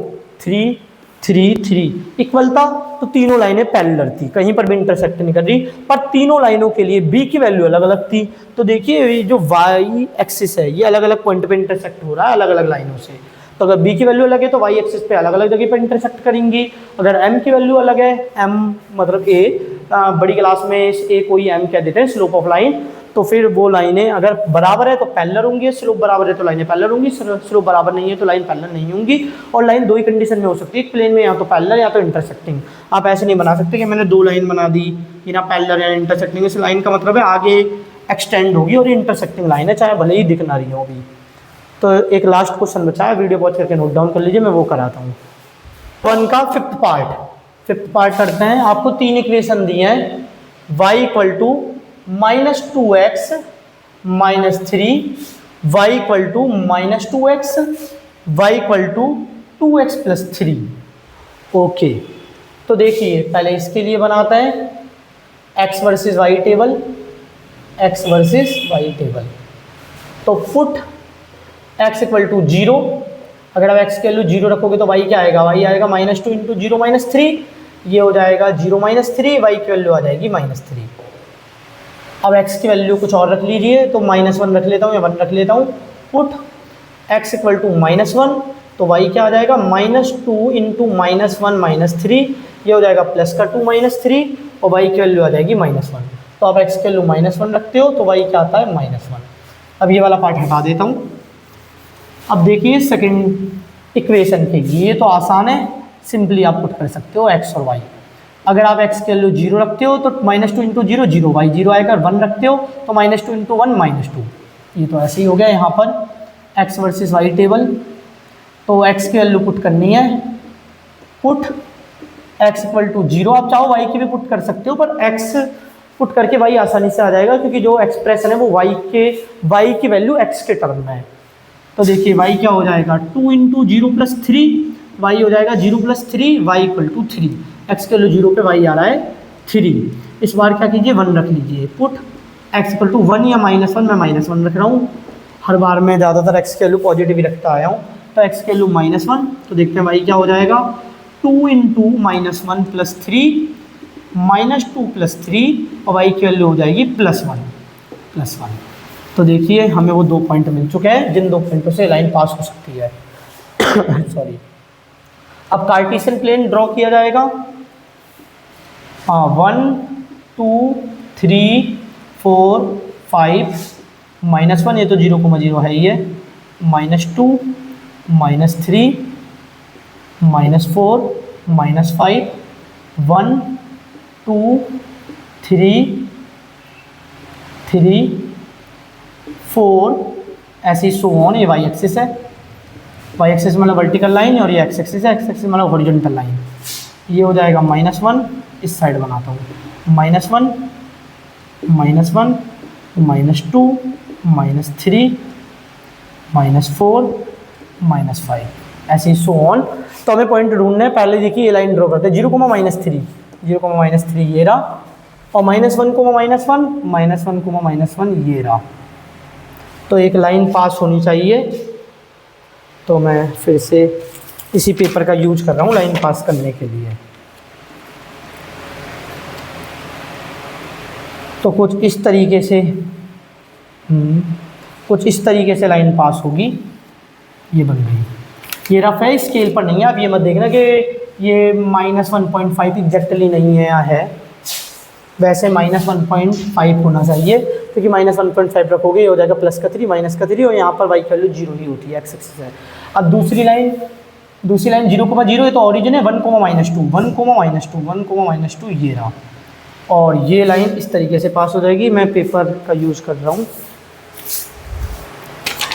3 3 3 इक्वल था, तो तीनों लाइनें पैरेलल थी, कहीं पर भी इंटरसेक्ट नहीं कर रही, पर तीनों लाइनों के लिए b की वैल्यू अलग अलग थी। तो देखिए ये जो y एक्सिस है ये अलग अलग पॉइंट पे इंटरसेक्ट हो रहा है अलग अलग लाइनों से। तो अगर b की वैल्यू अलग है तो y एक्सिस पे अलग अलग जगह पर इंटरसेक्ट करेंगी। अगर m की वैल्यू अलग है, m मतलब a, बड़ी क्लास में a कोई m कह देते हैं स्लोप ऑफ लाइन, तो फिर वो लाइनें अगर बराबर है तो पैरेलल होंगी, स्लोप बराबर है तो लाइनें पैरेलल होंगी, स्लोप बराबर नहीं है तो लाइन पैरेलल नहीं होंगी। और लाइन दो ही कंडीशन में हो सकती है, एक प्लेन में या तो पैरेलल या तो इंटरसेक्टिंग। आप ऐसे नहीं बना सकते कि मैंने दो लाइन बना दी, ये ना पैरेलल या इंटरसेक्टिंग। इस लाइन का मतलब है आगे एक्सटेंड होगी और इंटरसेक्टिंग लाइन है, चाहे भले ही दिख ना रही हो अभी। तो एक लास्ट क्वेश्चन बचा है, वीडियो पॉज करके नोट डाउन कर लीजिए, मैं वो कराता हूँ। 1 का फिफ्थ पार्ट करते हैं। आपको तीन इक्वेशन दिए हैं, y equal to -2x -3, y equal to -2x, y equal to 2x plus 3। Okay, तो देखिए पहले इसके लिए बनाते हैं x versus y table, x versus y table. तो पुट x इक्वल टू 0, अगर आप x के वैल्यू 0 रखोगे तो y क्या आएगा, y आएगा -2 इंटू 0 -3, ये हो जाएगा 0 -3, y की वैल्यू आ जाएगी -3। अब x की वैल्यू कुछ और रख लीजिए, तो -1 रख लेता हूँ या 1 रख लेता हूँ। पुट x इक्वल टू -1, तो y क्या आ जाएगा -2 इंटू -1 -3, ये हो जाएगा प्लस का 2 -3, और y की वैल्यू आ जाएगी -1। तो आप x की वैल्यू -1 रखते हो तो y क्या आता है -1। अब ये वाला पार्ट हटा देता हूँ। अब देखिए सेकंड इक्वेशन के लिए, ये तो आसान है, सिंपली आप पुट कर सकते हो x और y। अगर आप x के वैल्यू 0 रखते हो तो -2 इंटू 0 0, y 0 आएगा। 1 रखते हो तो -2 इंटू 1 -2। ये तो ऐसे ही हो गया यहाँ पर x वर्सेस y टेबल। तो x की वैल्यू पुट करनी है, पुट x इक्वल टू 0, आप चाहो y की भी पुट कर सकते हो, पर x पुट करके y आसानी से आ जाएगा क्योंकि जो एक्सप्रेशन है वो y की वैल्यू x के टर्म में है। तो देखिए y क्या हो जाएगा 2 इंटू 0 प्लस 3, y हो जाएगा 0 plus 3, y equal to 3। x के वैल्यू 0 पे y आ रहा है 3। इस बार क्या कीजिए 1 रख लीजिए, पुट x इक्वल टू 1 या -1, मैं -1 रख रहा हूँ। हर बार मैं ज़्यादातर x की वैल्यू पॉजिटिव ही रखता आया हूँ। तो x की वैल्यू -1, तो देखते हैं y क्या हो जाएगा 2 इंटू -1 प्लस 3, -2 प्लस 3, और y की वैल्यू हो जाएगी +1। तो देखिए हमें वो 2 पॉइंट मिल चुके हैं जिन 2 पॉइंटों से लाइन पास हो सकती है। सॉरी। अब कार्टेशियन प्लेन ड्रॉ किया जाएगा। हाँ, 1 2 3 4 5 -1, ये तो 0,0 है ही है, -2 -3 -4 -5 1 2 3 3 4, ऐसे सो ऑन। ये y एक्सिस है, y एक्सिस मतलब वर्टिकल लाइन, और ये x एक्सिस है, x एक्सिस मतलब हॉरिजॉन्टल लाइन। ये हो जाएगा -1, इस साइड बनाता हूँ, -1 -1 -2 -3 -4 -5, ऐसे ही सो ऑन। तो हमें पॉइंट ढूंढना है। पहले देखिए ये लाइन ड्रॉ करते हैं, 0, -3 ये रहा, और -1, -1 ये रहा। तो एक लाइन पास होनी चाहिए, तो मैं फिर से इसी पेपर का यूज कर रहा हूँ लाइन पास करने के लिए। तो कुछ इस तरीके से लाइन पास होगी, ये बन गई। ये रफ है, स्केल पर नहीं है। आप ये मत देखना कि ये -1.5 एग्जैक्टली नहीं है या है, वैसे -1.5 होना चाहिए, क्योंकि -1.5 रखोगे ये हो जाएगा +3 -3, और यहाँ पर y की वैल्यू 0 ही होती है, x एक्सिस है। अब दूसरी लाइन 0,0, ये तो ऑरिजिन है, 1, -2 ये रहा, और ये लाइन इस तरीके से पास हो जाएगी। मैं पेपर का यूज़ कर रहा हूँ।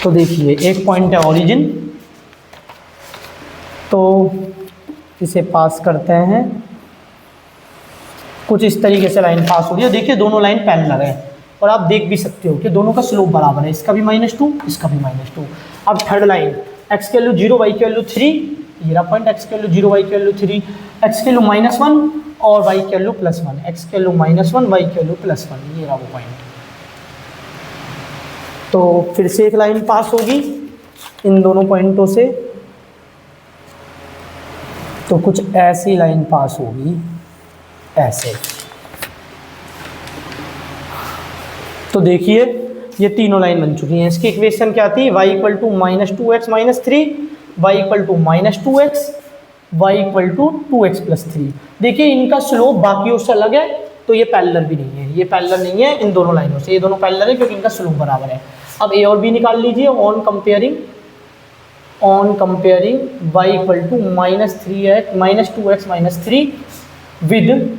तो देखिए एक पॉइंट है ऑरिजिन, तो इसे पास करते हैं। कुछ इस तरीके से लाइन पास हो रही है। देखिए दोनों लाइन पैरेलल है, और आप देख भी सकते हो कि दोनों का स्लोप बराबर है, इसका भी -2, इसका भी -2। अब थर्ड लाइन, x की वैल्यू 0, y की वैल्यू 3, ये रहा पॉइंट, x की वैल्यू 0, y की वैल्यू 3, x की वैल्यू -1, और y की वैल्यू +1, x की वैल्यू -1, y की वैल्यू +1, ये रहा वो पॉइंट। तो फिर से एक लाइन पास होगी इन दोनों पॉइंटों से, तो कुछ ऐसी लाइन पास होगी, ऐसे। तो देखिए ये तीनों लाइन बन चुकी हैं। इसकी इक्वेशन क्या थी, y = -2x - 3, y = -2x, y = 2x + 3। देखिए इनका स्लोप बाकियों से अलग है, तो ये पैरेलल भी नहीं है, ये पैरेलल नहीं है इन दोनों लाइनों से, ये दोनों पैरेलल है क्योंकि इनका स्लोप बराबर है। अब a और b निकाल लीजिए on comparing y = -2x - 3 with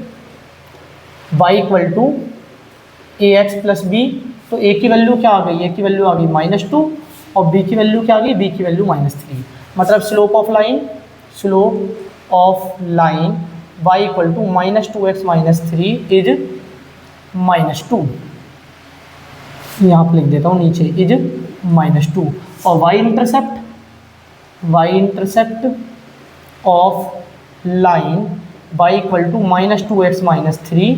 y = ax + b। तो a की वैल्यू क्या आ गई, a की वैल्यू आ गई -2 और b की वैल्यू क्या आ गई, b की वैल्यू -3। मतलब slope of line y = -2x - 3 is -2, यहाँ पर लिख देता हूँ नीचे, इज -2। और y intercept of line y = -2x - 3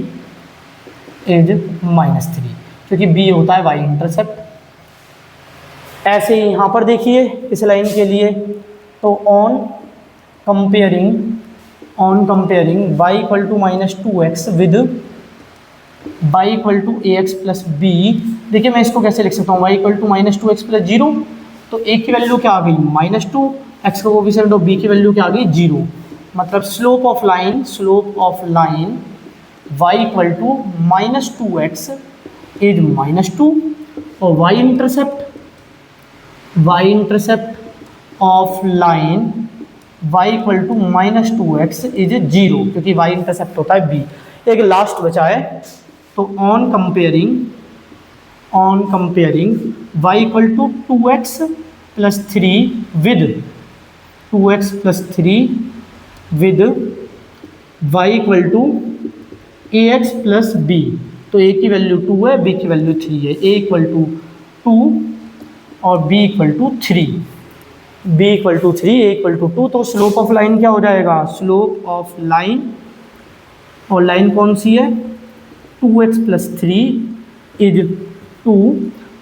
is -3, क्योंकि b होता है y इंटरसेप्ट। ऐसे ही यहाँ पर देखिए इस लाइन के लिए, तो on comparing y = -2x with y = ax + b। देखिए मैं इसको कैसे लिख सकता हूँ, y = -2x + 0, तो a की वैल्यू क्या आ गई -2, x का कोएफिशिएंट और b की वैल्यू क्या आ गई 0। मतलब slope of line y = -2x is -2 और y intercept of line y = -2x is 0, क्योंकि y इंटरसेप्ट होता है b। एक लास्ट बचा है, तो on comparing y = 2x + 3 with 2x + 3 with y = ax + b। तो a की वैल्यू 2 है, b की वैल्यू 3 है, a = 2 और b = 3, a = 2। तो स्लोप ऑफ लाइन क्या हो जाएगा, स्लोप ऑफ लाइन, और लाइन कौन सी है 2x + 3 इज 2,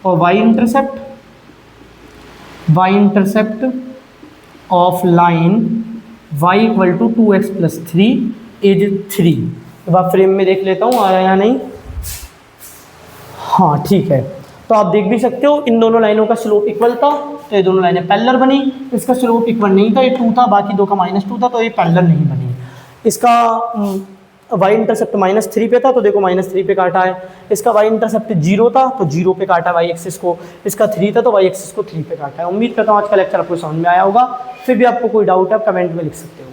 और y intercept of line y = 2x + 3 is 3। अब आप फ्रेम में देख लेता हूँ आया या नहीं, हाँ ठीक है। तो आप देख भी सकते हो इन दोनों लाइनों का स्लोप इक्वल था, तो ये दोनों लाइनें पैरेलल बनी। इसका स्लोप इक्वल नहीं था, ये 2 था, बाकी दो का -2 था, तो ये पैरेलल नहीं बनी। इसका y इंटरसेप्ट -3 पे था, तो देखो -3 पे काटा है। इसका y इंटरसेप्ट 0 था, तो 0 पे काटा y एक्सिस को। इसका 3 था, तो y एक्सिस को 3 पे काटा है। उम्मीद करता हूँ आज का लेक्चर आपको समझ में आया होगा। फिर भी आपको कोई डाउट है आप कमेंट में लिख सकते हो।